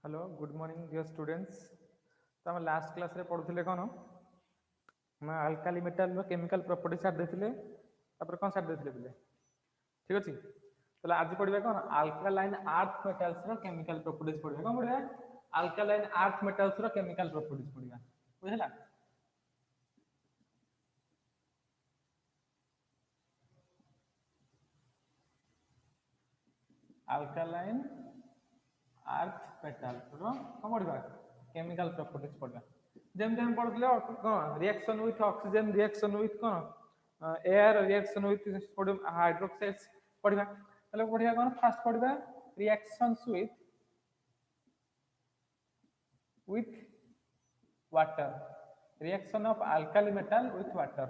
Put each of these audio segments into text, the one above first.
Hello good morning dear students. तो हम last class रे पढ़ुଥିଲେ कौन मैं अल्काली मेटाल केमिकल प्रॉपर्टी सार देथिले तापर कौन सार देथिले पिले ठीक अछि। तो आज पढ़िबा कौन अल्कालाइन अर्थ मेटल्स रो केमिकल प्रॉपर्टीज पढ़िबा कौन पढ़िबा अल्कालाइन अर्थ मेटल्स रो केमिकल प्रॉपर्टीज पढ़िबा बुझला। अल्कालाइन अर्थ मेटल्स रो कौन पढ़िबा केमिकल प्रॉपर्टीज पढ़िबा जेमते हम पढ़ुଥିଲେ कौन reaction with oxygen reaction with कौन air reaction with sodium hydroxides पढ़िबा। ताले पढ़िबा कौन फास्ट पढ़िबा reactions with water reaction of alkali metal with water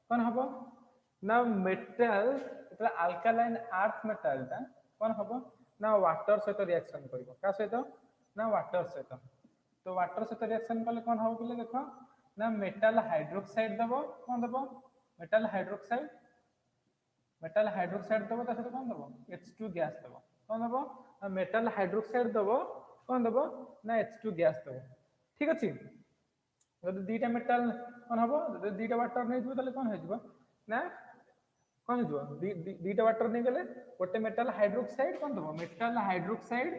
कौन हबो ना मेटल एतला अल्कालाइन अर्थ मेटल ता कौन हबो ना वाटर सहित रिएक्शन करिवो का सहित ना वाटर सहित। तो वाटर सहित रिएक्शन कले कौन हबो बोले देखो ना मेटल हाइड्रोक्साइड दबो कौन दबो मेटल हाइड्रोक्साइड दबो ता सहित कौन दबो H2 गैस दबो कौन दबो मेटल हाइड्रोक्साइड दबो कौन दबो ना H2 गैस दबो ठीक अछि। जब दीटा मेटल कौन हबो दीटा वाटर नै जइबो ताले कौन हो जइबो ना कौन हो जइबो दीटा वाटर नै गेले गोटे मेटल हाइड्रोक्साइड कौन दबो metal hydroxide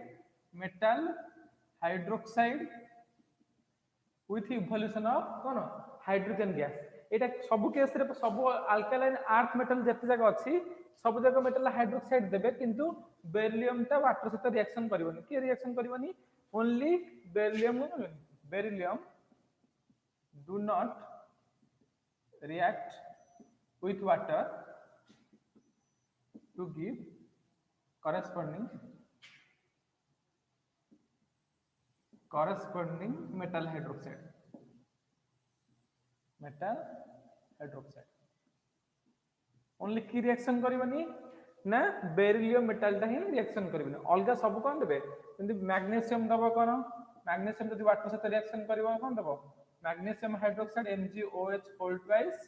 with evolution of कौन हाइड्रोजन गैस एटा सब केस रे सब अल्कालाइन अर्थ मेटल जते जगह अछि सब जगह मेटल हाइड्रोक्साइड देबे किंतु बेरिलियम ता वाटर सहित रिएक्शन करबोनी के रिएक्शन करबोनी only beryllium do not react with water to give corresponding metal hydroxide only की रिएक्शन करबनी ना बेरिलियम मेटल ता ही रिएक्शन करबनी अलगा सब कोन देबे किंतु मैग्नीशियम दबो कोन मैग्नीशियम जदि वाटर साथ रिएक्शन करबो कोन दबो magnesium hydroxide MgOH whole twice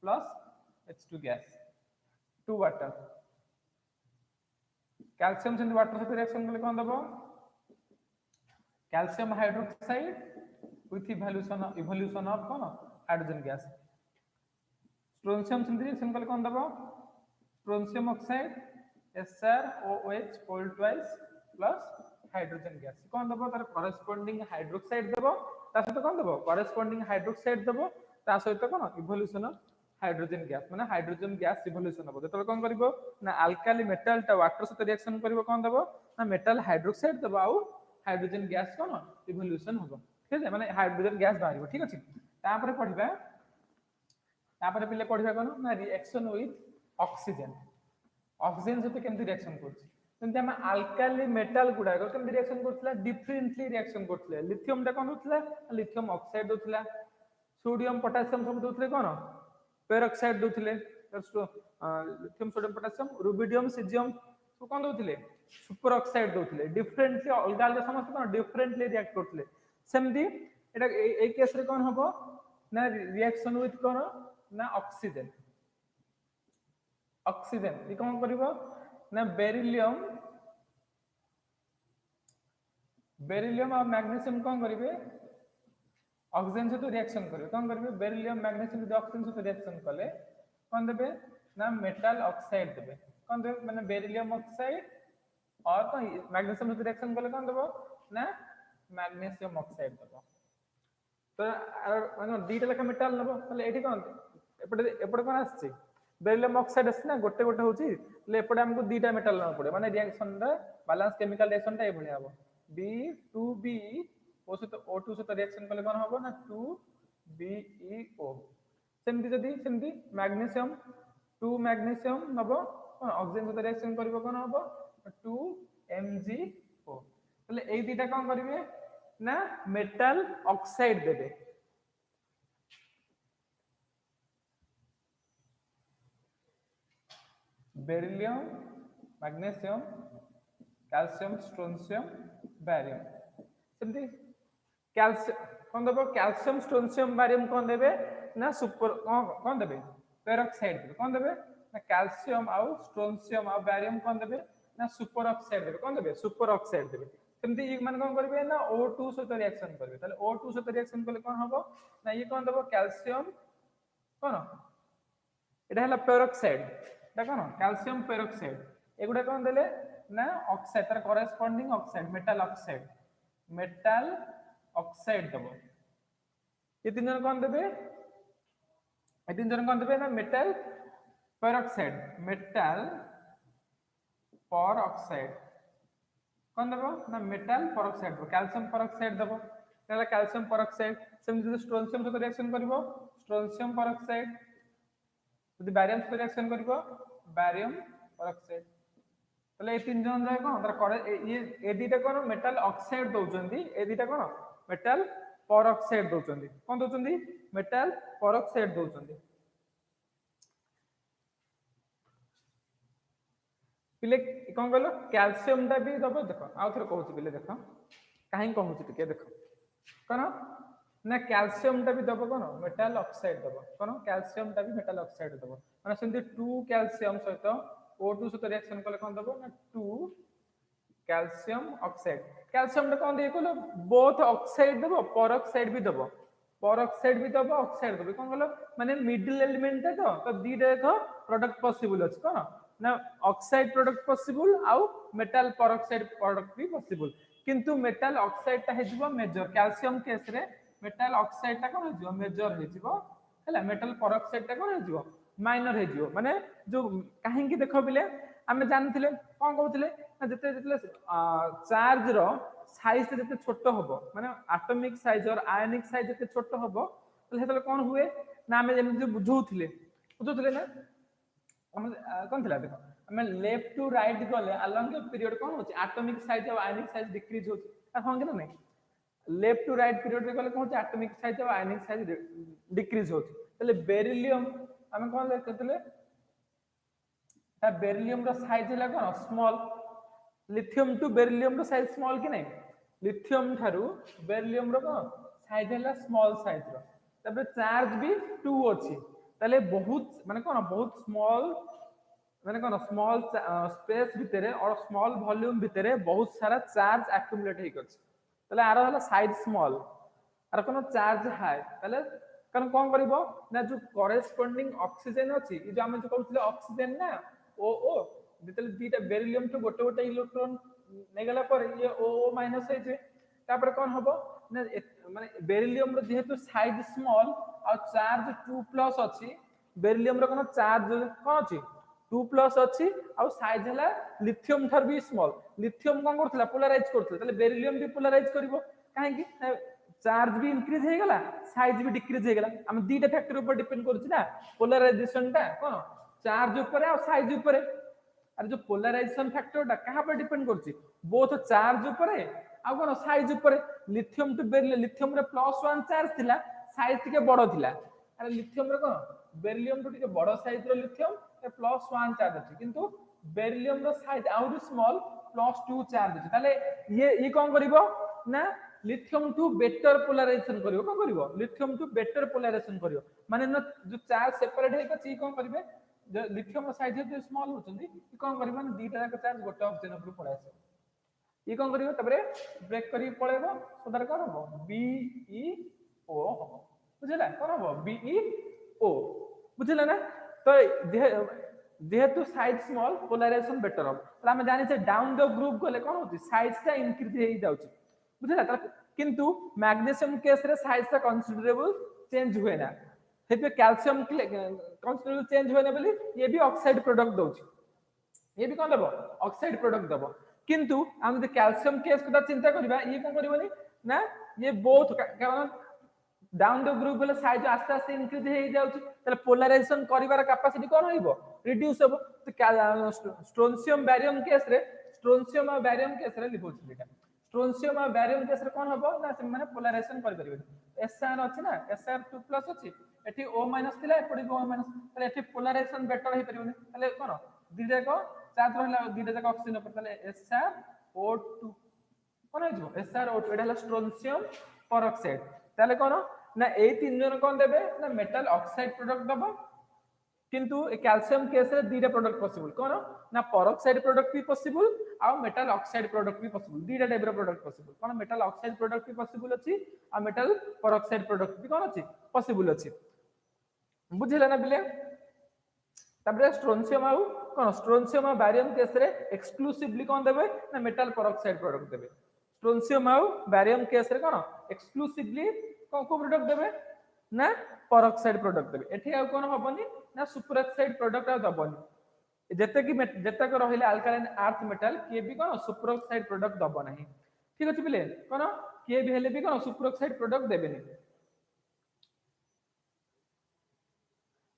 plus H2 gas 2 water calcium से वाटर साथ रिएक्शन करले कोन दबो calcium hydroxide with evolution of कोन हाइड्रोजन गैस स्ट्रोंशियम से रिएक्शन करले कोन दबो strontium oxide SrOH whole twice plus hydrogen gas कोन दबो तार कॉरेस्पोंडिंग हाइड्रोक्साइड दबो ता सहित कोन दबो कॉरेस्पोंडिंग हाइड्रोक्साइड दबो ता सहित कोन इवोल्यूशन ऑफ हाइड्रोजन गैस माने हाइड्रोजन गैस इवोल्यूशन हो जेतले कोन करिवो ना अल्काली मेटल ता वाटर सहित रिएक्शन करिवो कोन दबो ना मेटल हाइड्रोक्साइड दबो आउ हाइड्रोजन गैस कोन इवोल्यूशन होबो ठीक है माने हाइड्रोजन गैस बाहरिवो ठीक अछि। तापर पढिबा तापर पिले पढिबा कोन ना रिएक्शन विथ ऑक्सीजन सहित केमति रिएक्शन करछि जेंति हम अल्काली मेटल गुडा केमति रिएक्शन करथला डिफरेंटली रिएक्शन करथले लिथियम ता कोन होथला लिथियम ऑक्साइड होथला सोडियम पोटेशियम सब दोथले कोन पेरोक्साइड दोथले lithium sodium potassium rubidium caesium सब कोन दोथले सुपर ऑक्साइड दोथले डिफरेंटली अलगा अलगा समस्त कोन डिफरेंटली रिएक्ट करथले सेमदी एटा ए केस रे कोन हबो ना रिएक्शन विथ कोन ना ऑक्सीजन ये कोन करिवो ना बेरिलियम और मैग्नीशियम कोन करिवे ऑक्सीजन से तो रिएक्शन करिवे कोन करिवे बेरिलियम मैग्नीशियम से ऑक्सीजन से रिएक्शन कले कोन देबे ना मेटल ऑक्साइड देबे कोन देबे माने बेरिलियम ऑक्साइड और कोन मैग्नीशियम से रिएक्शन कले कोन देबो ना मैग्नीशियम ऑक्साइड देबो तो माने दीटा लेखा मेटल नबो तले एठी कोन एपटे कोन आछी बेरिलियम ऑक्साइड आछी ना गोटे गोटे होची ले एपटे हमको दीटा मेटल न पड़े माने रिएक्शन दा बैलेंस केमिकल रिएक्शन ता ए भले हबो B2B ओ से तो O2 से तो रिएक्शन कले कोन हबो ना 2BeO सेमति जदी सेमति मैग्नीशियम 2 मैग्नीशियम नबो ऑक्सीजन से रिएक्शन करबो कोन हबो 2MgO तले एई दीटा कोन करिवे ना मेटल ऑक्साइड देबे beryllium magnesium calcium strontium barium सेमती कैल्शियम कोन देबो कैल्शियम स्ट्रोंशियम बैरियम कोन देबे ना सुपर कोन देबे पेरोक्साइड देबे कोन देबे ना कैल्शियम आउ स्ट्रोंशियम आउ बैरियम कोन देबे ना सुपर ऑक्साइड देबे कोन देबे सुपर ऑक्साइड देबे सेमती ये मान कोन करबे ना O2 सहित रिएक्शन करबे ताले O2 सहित रिएक्शन करले कोन हबो ना ये कोन देबो कैल्शियम कोन एटा हला पेरोक्साइड एटा कोन कैल्शियम पेरोक्साइड एगुडा कोन देले ना ऑक्साइड तार करेस्पोंडिंग ऑक्साइड मेटल ऑक्साइड देबो ये तीन जन कोन देबे ये तीन जन कोन देबे ना मेटल परऑक्साइड कौन देबो ना मेटल परऑक्साइड देबो कैल्शियम परऑक्साइड देबो ताला कैल्शियम परऑक्साइड सेम जदि स्ट्रोंशियम सहित रिएक्शन करबो स्ट्रोंशियम परऑक्साइड जदि बारियम सहित रिएक्शन करबो बारियम परऑक्साइड ताले ए तीन जन जाय कोन तार करे ये ए दीटा कोन मेटल ऑक्साइड दोचंदी ए दीटा कोन मेटल परऑक्साइड दोचंदी कोन दोचंदी मेटल परऑक्साइड दोचंदी पिले कौन कहलो कैल्शियम टा भी दबो देखो आउ थरे कहूची पिले देखो काहे कहूची टिके देखो कोन ना कैल्शियम टा भी दबो कोन मेटल ऑक्साइड दबो कोन कैल्शियम टा भी मेटल ऑक्साइड दबो माने सेंती 2 कैल्शियम सहित O2 सहित रिएक्शन कले कोन दबो ना 2 कैल्शियम ऑक्साइड कैल्शियम टा कोन दे कहलो बोथ ऑक्साइड दबो परऑक्साइड भी दबो परऑक्साइड भी दबो ऑक्साइड दबो कोन कहलो माने मिडिल एलिमेंट तो दीटा देखो प्रोडक्ट पॉसिबल अछि कोन ना ऑक्साइड प्रोडक्ट पॉसिबल आउ मेटल परऑक्साइड प्रोडक्ट भी पॉसिबल किंतु मेटल ऑक्साइड ता हेजिबो मेजर कैल्शियम केस रे मेटल ऑक्साइड ता कोन हेजिबो मेजर हेजिबो हला मेटल परऑक्साइड ता कोन हेजिबो माइनर हेजिबो माने जो काहे कि देखो बिले हमें जानथिले कोन कहउथिले ना जते जते चार्ज रो साइज जते छोटो होबो माने एटॉमिक साइज और आयनिक साइज जते छोटो होबो तले हेतले कोन हुए ना हमें जेम बुझौथिले ना कौन थिला देखो हमें लेफ्ट टू राइट गले अलोंग द पीरियड कौन होची एटॉमिक साइज और आयनिक साइज डिक्रीज होची हां कि नहीं लेफ्ट टू राइट पीरियड रे गले कौन होची एटॉमिक साइज और आयनिक साइज डिक्रीज होची तले बेरिलियम हमें कौन लेखतले ता बेरिलियम रो साइज हला कौन स्मॉल लिथियम टू बेरिलियम रो साइज स्मॉल कि नहीं लिथियम थारु बेरिलियम रो कौन साइज हला स्मॉल साइज रो तबे चार्ज भी 2 अछि ताले बहुत माने कोन बहुत स्मॉल माने कोन स्मॉल स्पेस भितरे और स्मॉल वॉल्यूम भितरे बहुत सारा चार्ज एक्युमुलेट हेक अछि ताले आरो हला साइज स्मॉल आरो कोन चार्ज हाई ताले कोन करबो ना जो करेस्पोंडिंग ऑक्सीजन अछि ई जो हम जो कहउतले ऑक्सीजन ना ओ जेतले दीटा बेरिलियम तो गोटे गोटे इलेक्ट्रॉन नै गला पर ये ओ माइनस है जे तापर कोन हबो ना माने बेरिलियम रो जेहेतु साइज स्मॉल और चार्ज 2 प्लस अछि बेरिलियम रो कोन चार्ज कोन अछि 2 प्लस अछि और साइज हला लिथियम थर भी स्मॉल लिथियम कोन करथला पोलराइज करथला तले बेरिलियम भी पोलराइज करबो काहे कि चार्ज भी इंक्रीज हे गला साइज भी डिक्रीज हे गला हम दीटा फैक्टर ऊपर डिपेंड करछि ना पोलराइजेशन ता कोन चार्ज ऊपर और साइज ऊपर अरे जो पोलराइजेशन फैक्टर ता कहां पर डिपेंड करछि बोथ चार्ज ऊपर आ कोन साइज ऊपर लिथियम टू बेरिलियम लिथियम रे +1 चार्ज थिला साइज टिके बडो थिला अरे लिथियम रे कोन बेरिलियम टू टिके बडो साइज रो लिथियम ए +1 चार्ज अछि किंतु बेरिलियम रो साइज आउर स्मॉल +2 चार्ज अछि ताले ये कोन करिवो ना लिथियम टू बेटर पोलराइजेशन करिवो कोन करिवो लिथियम टू बेटर पोलराइजेशन करिवो माने न जो चार्ज सेपरेट हे छि कोन करिवे जो लिथियम रो साइज जे स्मॉल होचंदी ई कोन करिवो ना दीटा का चार्ज गोटे ऑक्सीजन ऊपर पडासे ई कोन करिवो तबरे ब्रेक करी पळेबो सदर कोन हो BeO बुझला कोन हो BeO बुझला ना तो जेहेतु साइज स्मॉल पोलराइजेशन बेटर हो तो हम जानि से डाउन द ग्रुप गले कोन होची साइज ता इंक्रीज हे जाउची बुझला किंतु मैग्नीशियम केस रे साइज ता कंसीडरेबल चेंज हुए ना हेतु कैल्शियम कंसीडरेबल चेंज हुए ना बोली ये भी ऑक्साइड प्रोडक्ट दोची ये भी कोन देबो ऑक्साइड प्रोडक्ट देबो किंतु हम जे कैल्शियम केस को चिंता करबा ये कोन करबोनी ना ये बोथ कारण डाउन द ग्रुप गले साइज आस्ते आस्ते इंक्रीज हे जाउची तले पोलराइजेशन करिवार कैपेसिटी कोन होइबो रिड्यूस होबो तो स्ट्रोंशियम बैरियम केस और बैरियम केस रे लिखोची बेटा स्ट्रोंशियम और बैरियम केस रे कोन होबो ना से माने पोलराइजेशन करि परिबे Sr अछि ना Sr 2 प्लस अछि एठी O माइनस थिला एपडी O माइनस तले एठी पोलराइजेशन बेटर हे परिबे तले कोन दीटा को चार्ज रहला दीटा जाक ऑक्सीजन पर तले SrO2 कोन हे जो SrO2 एटा हला स्ट्रोंशियम परऑक्साइड तले कोन ना ए तीन जन कोन देबे ना मेटल ऑक्साइड प्रोडक्ट दबो किंतु कैल्शियम केस रे दीटा प्रोडक्ट पॉसिबल कोन ना पेरोक्साइड प्रोडक्ट भी पॉसिबल आ मेटल ऑक्साइड प्रोडक्ट भी पॉसिबल दीटा टाइप रो प्रोडक्ट पॉसिबल कोन मेटल ऑक्साइड प्रोडक्ट भी पॉसिबल अछि आ मेटल पेरोक्साइड प्रोडक्ट भी कोन अछि पॉसिबल अछि बुझिला ना बिले तबरे स्ट्रोंशियम आउ कोन स्ट्रोंशियम आ बारियम केस रे एक्सक्लूसिवली कोन देबे ना मेटल पेरोक्साइड प्रोडक्ट देबे स्ट्रोंशियम आउ बारियम केस रे कोन एक्सक्लूसिवली कोन को प्रोडक्ट देबे ना पेरोक्साइड प्रोडक्ट देबे एठी आ कोन होबनी ना सुपरऑक्साइड प्रोडक्ट आ दबनी जेते कि जेते को रहिले अल्कालाइन अर्थ मेटल के भी कोन सुपरऑक्साइड प्रोडक्ट दब नाही ठीक अछि बिले कोन के भी हेले भी कोन सुपरऑक्साइड प्रोडक्ट देबेनी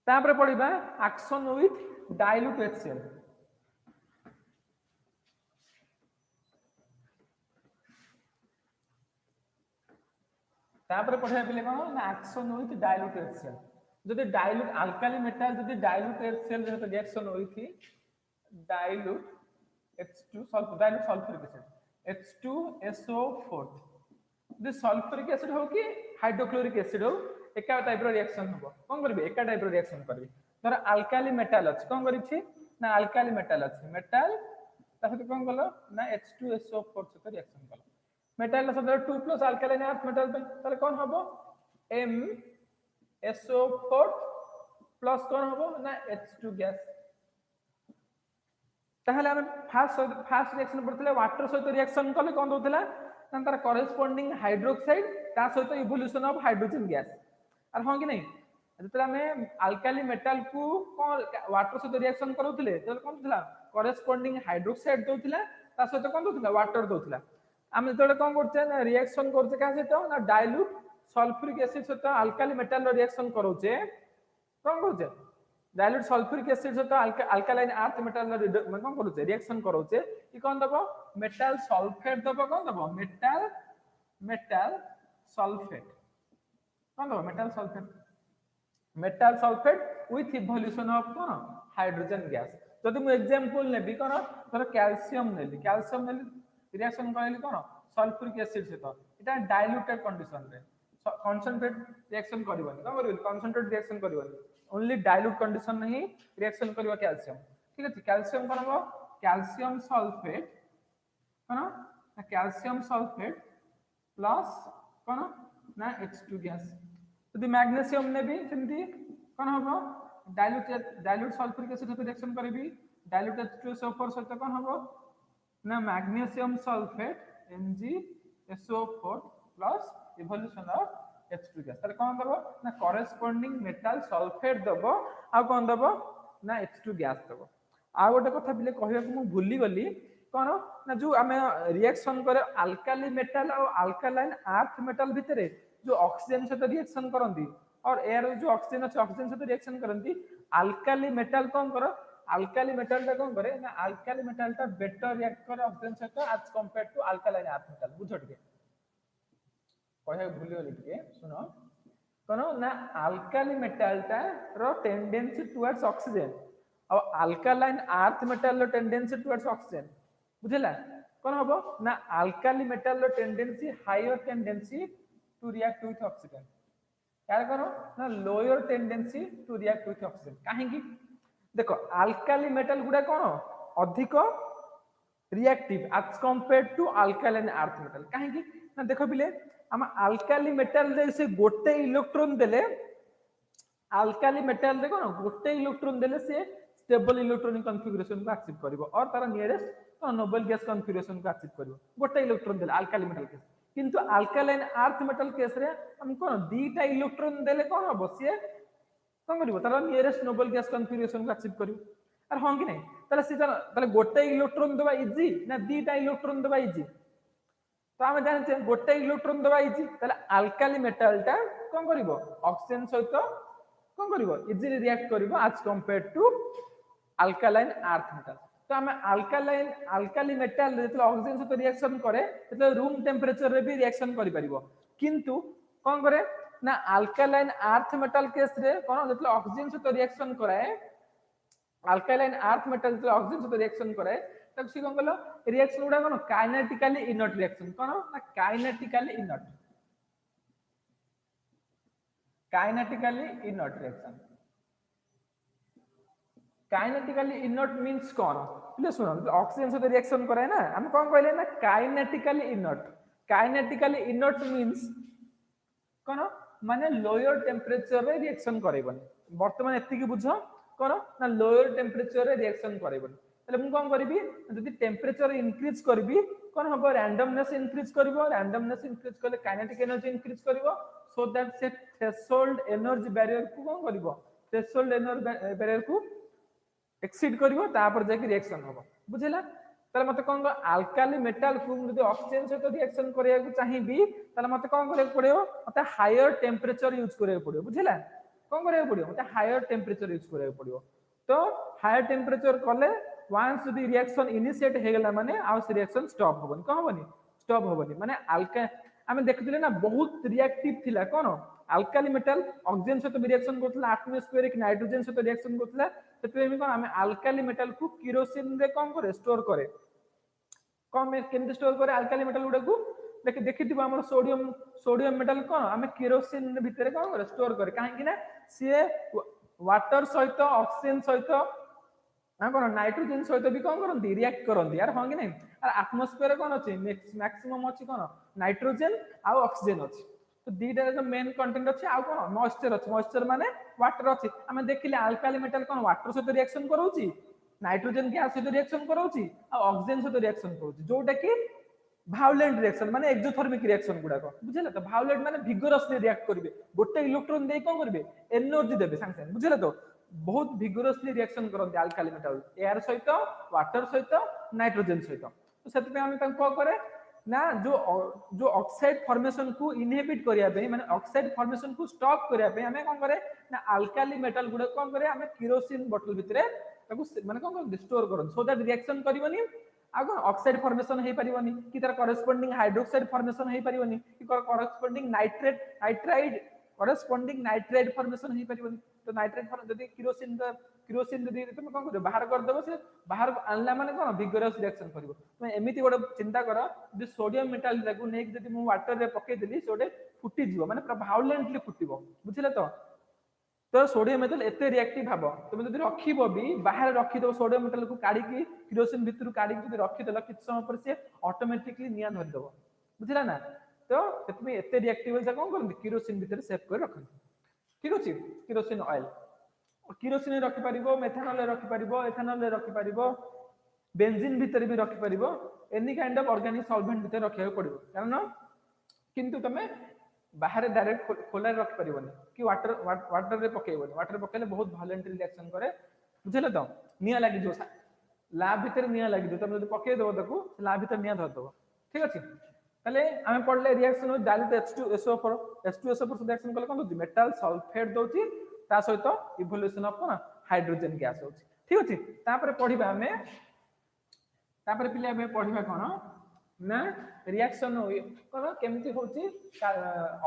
तापर पढिबा एक्शन विथ डाइल्यूट HCl तापर पढिबा बिले कोन ना एक्शन विथ डाइल्यूट HCl जदि डाइल्यूट अल्काली मेटल जदि डाइल्यूट HCl जत रिएक्शन होई थी dilute H2 sulphur dilute sulphuric acid H2SO4 जदि सल्फ्यूरिक एसिड हो कि हाइड्रोक्लोरिक एसिड हो एका टाइप रो रिएक्शन होबो कोन करबे एका टाइप रो रिएक्शन करबे धर अल्काली मेटल अछि कोन करि छी ना अल्काली मेटल अछि मेटल तासे कोन कलो ना H2SO4 से रिएक्शन कलो मेटल से 2 प्लस अल्कालाइन अर्थ मेटल ताले कोन होबो M SO4 प्लस कोन होबो ना H2 गैस ताहले हम फास्ट रिएक्शन पड़तले वाटर सहित रिएक्शन कले कोन दोतला ना तार करेस्पोंडिंग हाइड्रोक्साइड ता सहित इवोल्यूशन ऑफ हाइड्रोजन गैस आर हां कि नहीं जतरा में अल्काली मेटल को कोन वाटर सहित रिएक्शन करूतले त कोन थला करेस्पोंडिंग हाइड्रोक्साइड दोतला ता सहित कोन दोतला वाटर दोतला हम जतले कोन करछे ना रिएक्शन करछे का सहित ना डाइल्यूट सल्फ्यूरिक एसिड सहित अल्काली मेटल रो रिएक्शन करूछे कोन करूछे डाइल्यूट सल्फ्यूरिक एसिड सहित अल्कालाइन अर्थ मेटल रो कोन करूछे रिएक्शन करूछे ई कोन दबो मेटल सल्फेट दबो कोन दबो मेटल सल्फेट कोन दबो metal sulphate with evolution of कोन हाइड्रोजन गैस जदि मु एग्जांपल नेबी कोन धर कैल्शियम नेली रिएक्शन करली कोन सल्फ्यूरिक एसिड सहित एटा डाइल्यूटेड कंडीशन रे कंसंट्रेट रिएक्शन करबनी कोन करबनी कंसंट्रेट रिएक्शन करबनी ओनली डाइल्यूट कंडीशन नहीं रिएक्शन करबा कैल्शियम ठीक है कैल्शियम कोन हो कैल्शियम सल्फेट कोन कैल्शियम सल्फेट प्लस कोन ना H2 गैस यदि मैग्नीशियम ने भी सेमती कोन होबो डाइल्यूट सल्फ्यूरिक एसिड सहित रिएक्शन करबी डाइल्यूट H2SO4 सहित कोन होबो ना magnesium sulphate MgSO4 plus evolution of H2 gas ताले कोन दबो ना करेस्पोंडिंग मेटल सल्फेट दबो आ कोन दबो ना H2 गैस दबो आ गोटे कथा बिले कहबा को मु भूली गली कोन ना जो हमें रिएक्शन करे अल्काली मेटल और अल्कालाइन अर्थ मेटल भितरे जो ऑक्सीजन से रिएक्शन करंती और एयर जो ऑक्सीजन আছে ऑक्सीजन से रिएक्शन करंती अल्काली मेटल कोन करो अल्काली मेटल टा कोन करे ना अल्काली मेटल टा बेटर रिएक्ट करे ऑक्सीजन से as compare to alkaline earth metal बुझो ठीक कहया भूली गली ठीक सुनो कोन ना अल्काली मेटल टा रो टेंडेंसी टुवर्ड्स ऑक्सीजन और अल्कालाइन अर्थ मेटल रो टेंडेंसी टुवर्ड्स ऑक्सीजन बुझला कोन हबो ना अल्काली मेटल रो tendency higher tendency to react with oxygen यार करो ना lower tendency to react with oxygen काहे की देखो अल्काली मेटल गुडा कोन अधिक reactive as compare to alkaline earth metal काहे की ना देखो बिले हम अल्काली मेटल दे से गोटे इलेक्ट्रॉन देले अल्काली मेटल देखो ना गोटे इलेक्ट्रॉन देले से स्टेबल इलेक्ट्रॉनिक कॉन्फ़िगरेशन को अचीव करिवो और तार नियरेस्ट नोबल गैस कॉन्फ़िगरेशन को अचीव करिवो गोटे इलेक्ट्रॉन देले अल्काली मेटल केस किंतु अल्कालाइन अर्थ मेटल केस रे हम कोन दीटा इलेक्ट्रॉन देले कोन हबो से कोन करिवो तार नियरेस्ट नोबल गैस कॉन्फ़िगरेशन को अचीव करिवो अरे हां कि नहीं ताले से ताले गोटे इलेक्ट्रॉन देबा इजी ना दीटा इलेक्ट्रॉन देबा इजी तो हम जानते गोटे इलेक्ट्रॉन देबा इजी ताले अल्काली मेटल टा कोन करिवो ऑक्सीजन सहित कोन करिवो इजीली रिएक्ट करिवो as compare to alkaline earth metal तो हम अल्काली मेटल जेतले ऑक्सीजन सहित रिएक्शन करे जेतले रूम टेंपरेचर रे भी रिएक्शन करि परिबो किंतु कोन करे ना अल्कालाइन अर्थ मेटल केस रे कोन जेतले ऑक्सीजन सहित रिएक्शन कराए अल्कालाइन अर्थ मेटल जेतले ऑक्सीजन सहित रिएक्शन कराए तब सी कोन कहलो रिएक्शन उडा कोन काइनेटिकली इनर्ट रिएक्शन कोन ना kinetically inert reaction kinetically inert means कौन प्लीज सुनो ऑक्सीजन सहित रिएक्शन करे ना हम कौन कहले ना काइनेटिकली इनर्ट मीन्स कौन माने लोअर टेम्परेचर रे रिएक्शन करबनी वर्तमान एति की बुझ कौन ना लोअर टेम्परेचर रे रिएक्शन करबनी तले मु कोन करबी जदि टेम्परेचर इंक्रीज करबी कोन हबो रैंडमनेस इंक्रीज करबो रैंडमनेस इंक्रीज करले काइनेटिक एनर्जी इंक्रीज करबो सो दैट से थ्रेशोल्ड एनर्जी बैरियर को कोन करबो थ्रेशोल्ड एनर्जी बैरियर को एक्सीड करबो तापर जे रिएक्शन हबो बुझिला ताले मते कोन अल्काली मेटल को जदि ऑक्सीजन सहित रिएक्शन करिया को चाहिबी ताले मते कोन करे पड़ियो मते हायर टेम्परेचर यूज करे पड़ियो बुझिला कोन करे पड़ियो मते हायर टेम्परेचर यूज करे पड़ियो तो हायर टेम्परेचर कले वंस जदि रिएक्शन इनिशिएट हे गेला माने आ रिएक्शन स्टॉप होबनी कोन होबनी स्टॉप होबनी माने अल्का आमे देखथिले ना बहुत रिएक्टिव थिला कोन अल्काली मेटल ऑक्सीजन सहित रिएक्शन करथला एटमॉस्फेरिक नाइट्रोजन सहित रिएक्शन करथला तते कोन आमे अल्काली मेटल को केरोसिन रे कोन करे स्टोर करे कोन में केमते स्टोर करे अल्काली मेटल गुडा को देखिथिबो हमर सोडियम मेटल कोन आमे केरोसिन भितरे कोन करे स्टोर करे काहे कि ना से वाटर सहित ऑक्सीजन सहित ना कोन नाइट्रोजन सहित भी कोन करंती रिएक्ट करंती यार हां कि नहीं अरे एटमॉस्फेयर कोन अछि मैक्सिमम अछि कोन नाइट्रोजन आ ऑक्सीजन अछि तो दीटा जो मेन कंटेंट अछि आ कोन मॉइस्चर अछि मॉइस्चर माने वाटर अछि हमें देखिले अल्काली मेटल कोन वाटर सहित रिएक्शन करूची नाइट्रोजन गैस सहित रिएक्शन करूची आ ऑक्सीजन सहित रिएक्शन करूची जोटा कि भायोलेंट रिएक्शन माने एक्सोथर्मिक रिएक्शन गुडा को बुझिले तो भायोलेंट माने विगोरसली रिएक्ट करिवे गोटे इलेक्ट्रॉन दे कोन करिवे एनर्जी देबे संग संग बुझिले तो बहुत विगोरसली रिएक्शन करते अल्काली मेटल एयर सहित वाटर सहित नाइट्रोजन सहित तो सेते हम को करे ना जो ऑक्साइड फॉर्मेशन को इनहिबिट करिया पे माने ऑक्साइड फॉर्मेशन को स्टॉप करिया पे हमें कोन करे ना अल्काली मेटल गुडा कोन करे हमें केरोसिन बोतल भितरे ताको माने कोन स्टोर करन सो दैट रिएक्शन करिवनी आ कोन ऑक्साइड फॉर्मेशन हे परिवनी कि तार करेस्पोंडिंग हाइड्रोक्साइड फॉर्मेशन हे परिवनी कि corresponding nitride corresponding nitride formation हे परिवनी तो नाइट्राइड फॉर्म जदी केरोसिन जदी तुम कोन कर बाहर कर देबो से बाहर आनला माने कोन विगरस रिएक्शन करिवो तुम एमिति गोटे चिंता कर जे सोडियम मेटल जाकू नेक जदी मु वाटर रे पके देली सोडे फुटी जीवो माने पूरा वायोलेंटली फुटीबो बुझिले तो सोडियम मेटल एते रिएक्टिव भाबो तुम जदी रखिबो भी बाहर रखि दो सोडियम मेटल को काढी की केरोसिन भितर काढी की जदी रखि देला किछ समय पर से ऑटोमेटिकली निया धरि देबो बुझिला ना तो सेतमे एते रिएक्टिव जा कोन करन केरोसिन भितर सेव कर रखन ठीक अछि केरोसिन ऑयल केरोसिन रखि परिबो मेथनॉल रखि परिबो एथनॉल रखि परिबो बेंजीन भीतर भी रखि परिबो any kind of organic solvent भीतर रखिया पड़िबो कारण किंतु तमे बाहर डायरेक्ट खोला रखि परिबोनी कि वाटर रे पकेइबोनी वाटर पकेले बहुत वायलेंट रिएक्शन करे बुझले तो निया लागि जो लैब भीतर निया लागि जो तमे जदी पकेइ देबो ताकू लैब भीतर निया धर देबो ठीक अछि तले हमें पढ़ले रिएक्शन हो डायरेक्ट H2SO4 H2SO4 रिएक्शन कले कोन होची मेटल सल्फेट दोची ता सहित इवोल्यूशन ऑफ कोन हाइड्रोजन गैस होची ठीक अछि तापर पढिबा हमें तापर पिले हमें पढिबा कोन ना रिएक्शन हो कोन केमति होची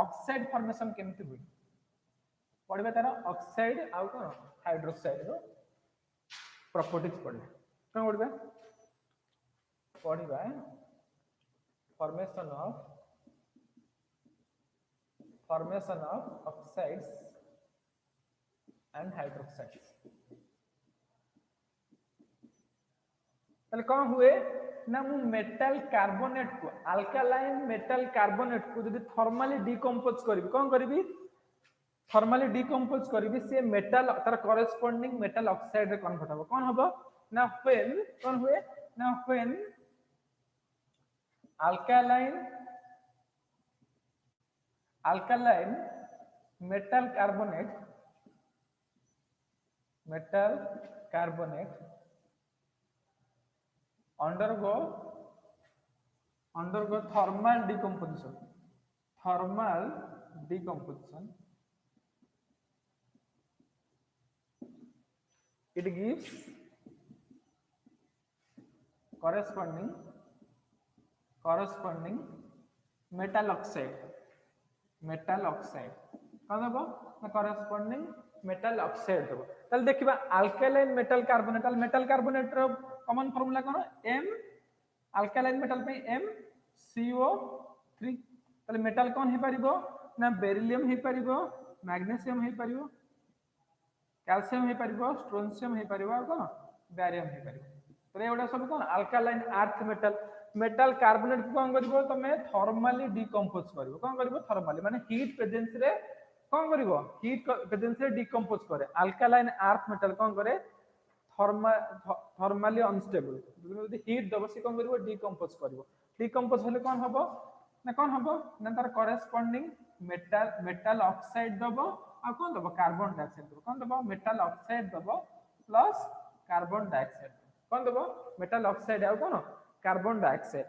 ऑक्साइड फॉर्मेशन केमति होई पढिबा तार ऑक्साइड आ कोन हाइड्रोक्साइड रो प्रॉपर्टीज पढिबा कोन पढिबा पढिबा formation of oxides and hydroxides तले कौन हुए ना मु मेटल कार्बोनेट को अल्कालाइन मेटल कार्बोनेट को जदी थर्मली डिकंपोज करबी कोन करबी थर्मली डिकंपोज करबी से मेटल तार करेस्पोंडिंग मेटल ऑक्साइड रे कन्वर्ट हो कोन हबो ना व्हेन कोन हुए ना when alkaline metal carbonate undergo thermal decomposition it gives corresponding metal oxide कौन हम ना corresponding metal oxide देबो तल देखिबा alkaline metal carbonate रो कॉमन फार्मूला कोन M alkaline metal पे MCO3 तले मेटल कोन हे परिबो ना बेरिलियम हे परिबो मैग्नीशियम हे परिबो कैल्शियम हे परिबो स्ट्रोंशियम हे परिबो कोन बैरियम हे परिबो तो एवडा सब कोन alkaline earth metal metal carbonate को कोन करबो तमे थर्मली डिकंपोज करबो कोन करबो थर्मली माने हीट प्रेजेंस रे कोन करबो हीट प्रेजेंस रे डिकंपोज करे अल्कालाइन अर्थ मेटल कोन करे थर्मली अनस्टेबल यदि हीट दबो से कोन करबो डिकंपोज करबो डिकंपोज होले कोन हबो ना कोन हबो ना तार करेस्पोंडिंग मेटल ऑक्साइड दबो आ कोन दबो कार्बन डाइऑक्साइड दबो कोन दबो मेटल ऑक्साइड दबो प्लस कार्बन डाइऑक्साइड कोन दबो मेटल ऑक्साइड आ कोन कार्बन डाइऑक्साइड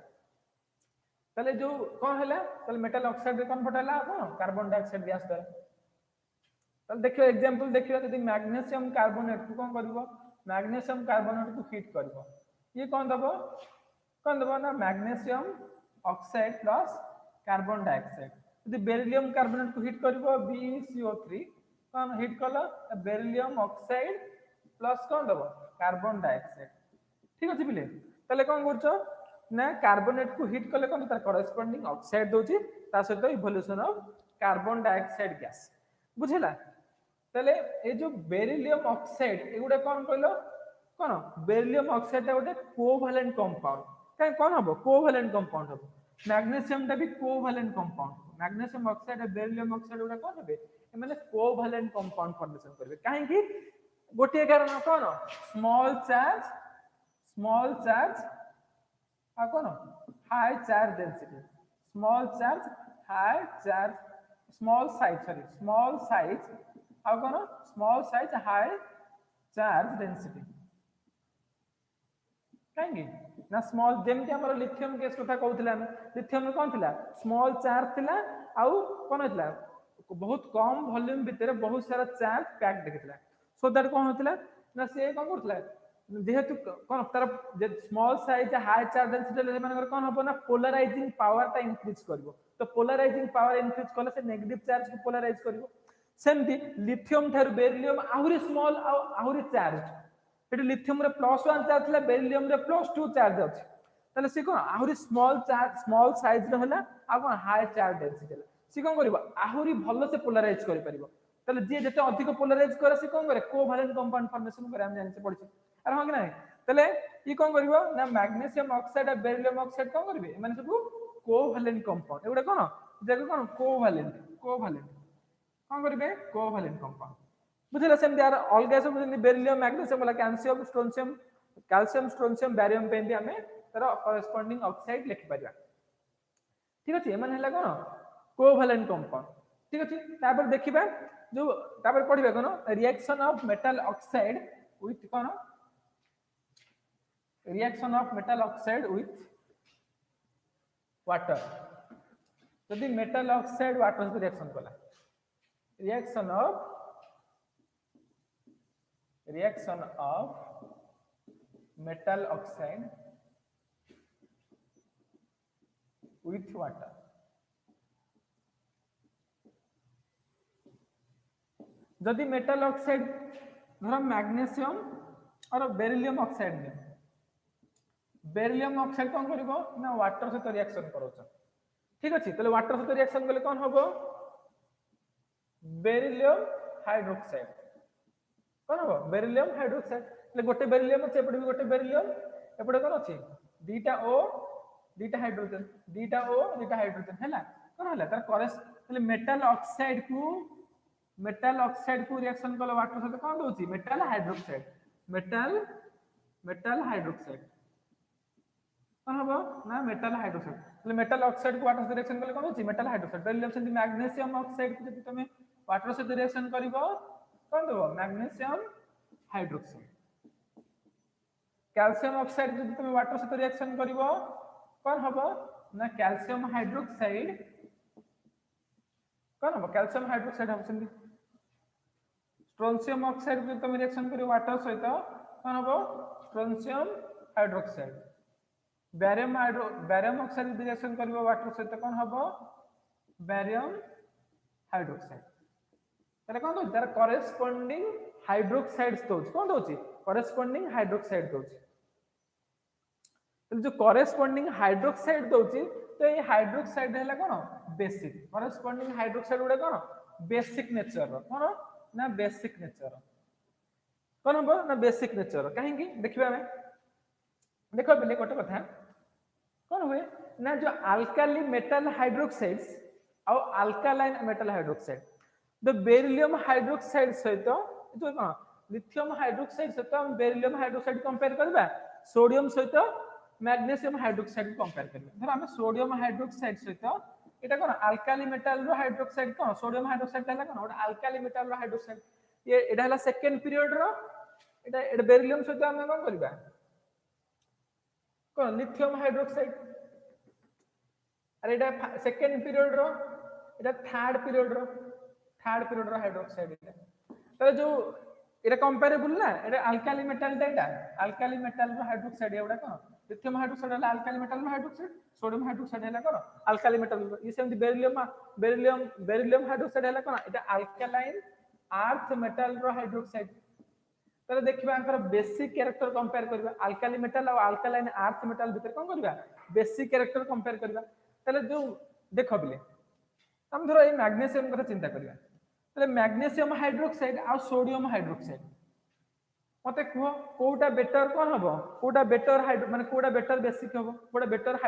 तले जो कोन हला तले मेटल ऑक्साइड रे कन्वर्ट हला कोन कार्बन डाइऑक्साइड गैस द्वारा तले देखियो एग्जांपल देखियो यदि मैग्नीशियम कार्बोनेट को कोन करबो मैग्नीशियम कार्बोनेट को हीट करबो ये कोन दबो ना magnesium oxide plus carbon dioxide यदि बेरिलियम कार्बोनेट को हीट करबो BeCO3 कोन हीट कला बेरिलियम ऑक्साइड प्लस कोन दबो कार्बन डाइऑक्साइड ठीक अछि बिले तले कोन करछो ना कार्बोनेट को हीट कले कोन तार करेस्पोंडिंग ऑक्साइड दोची ता सहित evolution of carbon dioxide gas बुझिला तले ए जो बेरिलियम ऑक्साइड एगुडा कोन कहलो कोन बेरिलियम ऑक्साइड गोटे कोवैलेंट कंपाउंड काई कोन हबो कोवैलेंट कंपाउंड हबो मैग्नीशियम टा भी कोवैलेंट कंपाउंड मैग्नीशियम ऑक्साइड और बेरिलियम ऑक्साइड गोटा कोन हेबे ए माने कोवैलेंट कंपाउंड फॉर्मेशन करबे काहे कि गोटे कारण कोन स्मॉल चार्ज आ कोन high charge density small charge high charge small size आ कोन small size high charge density काहे ना स्मॉल जेमति हमर लिथियम केस कथा कहउथिला हम लिथियम में कोन थिला स्मॉल चार्ज थिला आउ कोन थिला बहुत कम वॉल्यूम भितर बहुत सारा चार्ज पैक देखिथिला सो दैट कोन होथिला ना से कोन करथिला जेहेतु कोन तार small size high charge density मानकर कोन हबो ना पोलराइजिंग पावर ता इंक्रीज करबो तो पोलराइजिंग पावर इंक्रीज करले से नेगेटिव चार्ज को पोलराइज करबो सेमती लिथियम थार बेरिलियम आहुरी स्मॉल आहुरी चार्ज एटी लिथियम रे +1 चार्ज थिला बेरिलियम रे +2 चार्ज अछि तले से कोन आहुरी स्मॉल साइज रे हला आ कोन हाई चार्ज डेंसिटी हला से कोन करबो आहुरी भलो से पोलराइज करि परिबो तले जे जते अधिक पोलराइज करे से कोन करे कोवैलेंट कंपाउंड फॉर्मेशन करे हम जानसे पढिछि अरे हां कि नै तले ई कोन करबो ना मैग्नीशियम ऑक्साइड और बेरिलियम ऑक्साइड कोन करबे माने सब कोवैलेंट कंपाउंड एगुडा कोन देखो कोन कोवैलेंट कोन करबे कोवैलेंट कंपाउंड बुझिला सेम यार अलगा सब बेरिलियम मैग्नीशियम वाला कैल्शियम स्ट्रोंशियम बैरियम पे भी हमें तार करेस्पोंडिंग ऑक्साइड लिखि परिबा ठीक अछि एमन हला कोन कोवैलेंट कंपाउंड ठीक अछि तापर देखिबा जो तापर पढिबा कोन reaction of metal oxide with कोन reaction of metal oxide with water यदि मेटल ऑक्साइड वाटर से रिएक्शन कला reaction of metal oxide with water जदि मेटल ऑक्साइड धर मैग्नीशियम और बेरिलियम ऑक्साइड ने बेरिलियम ऑक्साइड कौन करिवो ना वाटर सहित रिएक्शन करोछ ठीक अछि तले वाटर सहित रिएक्शन कले कौन हबो बेरिलियम हाइड्रोक्साइड कौन हबो बेरिलियम हाइड्रोक्साइड गोटे बेरिलियम अछि एपटे भी गोटे बेरिलियम एपटे कोन अछि दीटा O दीटा हाइड्रोजन हैला कोन हला तार करेस तले मेटल ऑक्साइड को रिएक्शन कले वाटर सहित कोन दोछि मेटल हाइड्रोक्साइड कोन हबो ना मेटल हाइड्रोक्साइड तले मेटल ऑक्साइड को वाटर सहित रिएक्शन कले कोन दोछि मेटल हाइड्रोक्साइड बेरिलियम से मैग्नीशियम ऑक्साइड को जति तमे वाटर सहित रिएक्शन करिवो कोन देबो मैग्नीशियम हाइड्रोक्साइड कैल्शियम ऑक्साइड जब तुम वाटर सहित रिएक्शन करिवो कोन हबो ना कैल्शियम हाइड्रोक्साइड कोन हबो कैल्शियम हाइड्रोक्साइड हम सेंदी स्ट्रोंशियम ऑक्साइड जब तुम रिएक्शन करिवो वाटर सहित कोन हबो स्ट्रोंशियम हाइड्रोक्साइड बैरियम ऑक्साइड जब रिएक्शन करिवो वाटर सहित कोन हबो बैरियम हाइड्रोक्साइड तले कोन दो तार करेस्पोंडिंग हाइड्रोक्साइड्स दोछ कोन दोछि करेस्पोंडिंग हाइड्रोक्साइड दोछि जो करेस्पोंडिंग हाइड्रोक्साइड दोछि तो ये हाइड्रोक्साइड हैला कोन बेसिक करेस्पोंडिंग हाइड्रोक्साइड उडे कोन बेसिक नेचर कोन ना बेसिक नेचर कौन हम ना बेसिक नेचर कहीं देखिए आम देख पे गोटे कथा कौन हुए ना जो अल्काली मेटल हाइड्रोक्साइड्स आउ alkaline metal hydroxide the beryllium hydroxide सहित जो कौन लिथियम हाइड्रोक्साइड सहित हम बेरिलियम हाइड्रोक्साइड कंपेयर करबा सोडियम सहित मैग्नीशियम हाइड्रोक्साइड कंपेयर करबा धर हम सोडियम हाइड्रोक्साइड सहित एटा कौन अल्काली मेटल रो हाइड्रोक्साइड कौन सोडियम हाइड्रोक्साइड है कौन गोटे अल्काली मेटल रो हाइड्रोक्साइड ये एटा हला सेकंड पीरियड रो एटा बेरिलियम सहित हम कौन करबा कौन लिथियम हाइड्रोक्साइड अरे एटा सेकंड पीरियड रो एटा थर्ड पीरियड रो हाइड्रोक्साइड एटा तो जो एटा कंपेरेबल ना एटा अल्काली मेटल एटा अल्काली मेटल रो हाइड्रोक्साइड एटा कौन लिथियम हाइड्रोक्साइड है अल्काली मेटल रो हाइड्रोक्साइड सोडियम हाइड्रोक्साइड है कौन अल्काली मेटल ये सेम बेरिलियम हाइड्रोक्साइड है कौन एटा अल्कालाइन अर्थ मेटल रो हाइड्रोक्साइड तो देखिबा अंकर बेसिक कैरेक्टर कंपेयर करबा अल्काली मेटल और अल्कालाइन अर्थ मेटल भीतर कोन करबा बेसिक कैरेक्टर कंपेयर करबा तले जो देखो बिले हम धरो ए मैग्नीशियम कथा चिंता करबा तले मैग्नीशियम हाइड्रोक्साइड और सोडियम हाइड्रोक्साइड मते कहो कोटा बेटर कोन हबो कोटा बेटर हाइड्रो माने कोटा बेटर बेसिक हबो कोटा बेटर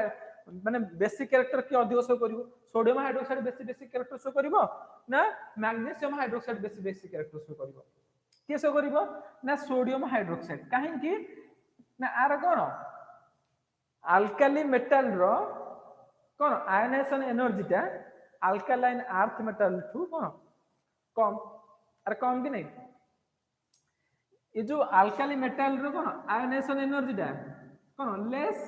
माने बेसिक कैरेक्टर के अधिक शो करिवो sodium hydroxide basic character show करिवो ना magnesium hydroxide basic character show करिवो के शो करिवो ना सोडियम हाइड्रोक्साइड काहे कि ना आर कोन अल्काली मेटल रो कोन आयनाइजेशन एनर्जी टा अल्कालाइन अर्थ मेटल टू कोन कम अरे कम कि नहीं ये जो अल्काली मेटल रो कोन आयनाइजेशन एनर्जी टा कोन लेस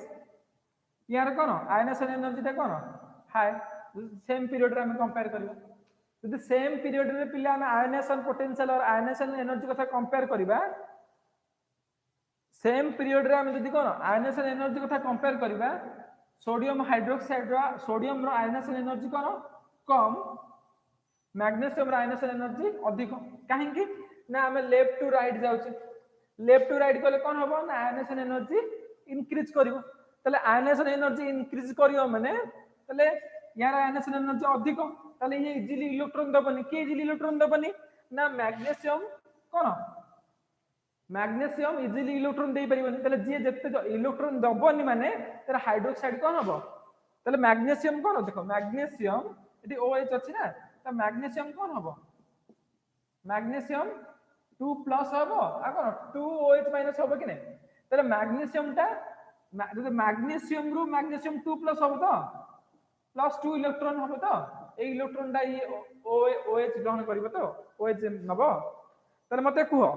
यार कोन आयनाइजेशन एनर्जी टा कोन हाई सेम पीरियड रे हम कंपेयर करबा यदि सेम पीरियड रे पिला हम आयनाइजेशन पोटेंशियल और आयनाइजेशन एनर्जी कथा कंपेयर करबा सेम पीरियड रे हम यदि कोन आयनाइजेशन एनर्जी कथा कंपेयर करबा सोडियम हाइड्रोक्साइड रो सोडियम रो आयनाइजेशन एनर्जी कोन कम मैग्नीशियम रो आयनाइजेशन एनर्जी अधिक काहे कि ना हम लेफ्ट टू राइट जाउची लेफ्ट टू राइट गले कोन हबो ना आयनाइजेशन एनर्जी इंक्रीज करिवो तले आयनाइजेशन एनर्जी इंक्रीज करियो माने तले यार आयनाइजेशन एनर्जी अधिक तले ये इजीली इलेक्ट्रॉन दबनी के इजीली इलेक्ट्रॉन दबनी ना मैग्नीशियम कोन मैग्नीशियम इजीली इलेक्ट्रॉन दे परिबनी तले जे जत्ते इलेक्ट्रॉन दबनी माने तेरा हाइड्रोक्साइड कोन हबो तले मैग्नीशियम कोन देखो मैग्नीशियम एटी OH अछि ना त मैग्नीशियम कोन हबो मैग्नीशियम 2 प्लस हबो आ कोन 2OH माइनस हबो कि नै तले मैग्नीशियम टा जदि मैग्नीशियम रो मैग्नीशियम 2 प्लस हबो तो प्लस 2 इलेक्ट्रॉन हबो तो ए इलेक्ट्रॉन टा ये OH ग्रहण करिवो तो OH नबो तले मते कुहो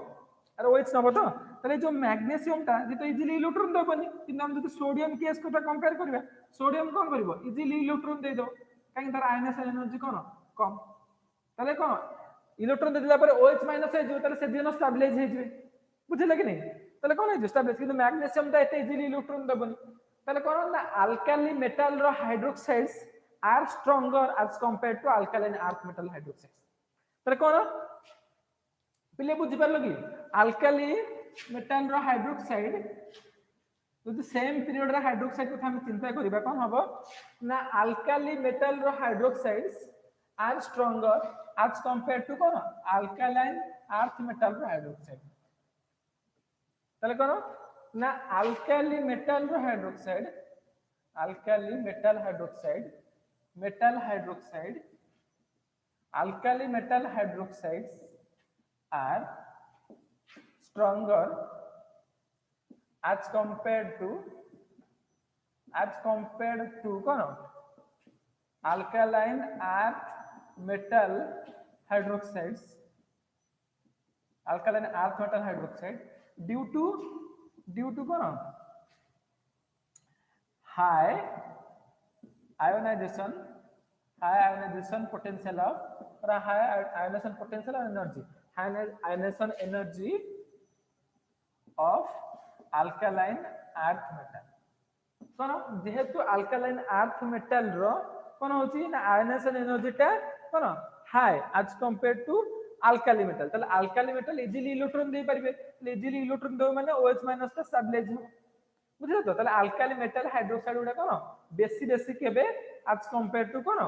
अरे OH नबो तो तले जो मैग्नीशियम टा जे तो इजीली इलेक्ट्रॉन दबनी किंतु हम जदि सोडियम केस को कंपेयर करबा सोडियम कोन करिवो इजीली इलेक्ट्रॉन दे दो काहे तार आयनाइजेशन एनर्जी कोन कम तले कोन इलेक्ट्रॉन दे दिला पर OH माइनस है जो तले से दिन स्टेबलाइज हे जबे बुझले कि नै तले कोन है स्टेबलाइज किंतु मैग्नीशियम टा एते इजीली इलेक्ट्रॉन दबनी तले कोन ना अल्काली मेटल रो hydroxides are stronger as compared to alkaline earth metal hydroxides तले कोन पिले बुझि परलो कि अल्काली मेटल रो हाइड्रोक्साइड यदि सेम पीरियड रे हाइड्रोक्साइड को हम चिंता करिबा कोन हबो ना अल्काली मेटल रो hydroxides are stronger as compared to कोन अल्कालाइन अर्थ मेटल रो हाइड्रोक्साइड तले कोन ना अल्काली मेटल रो hydroxide alkali metal hydroxide alkali metal hydroxides are stronger as compared to kono alkaline earth metal hydroxide due to kono high ionization potential of or high ionization potential or energy high ionization energy of alkaline earth metal कोन जेहेतु alkaline earth metal रो कोन होची ना ionization energy टा कोन high as compared to alkali metal तले alkali metal easily electron दे परिबे easily electron दो माने OH माइनस टा स्टेबलाइज हो बुझलो तो तले alkali metal hydroxide उडा कोन बेसी केबे as compared to cone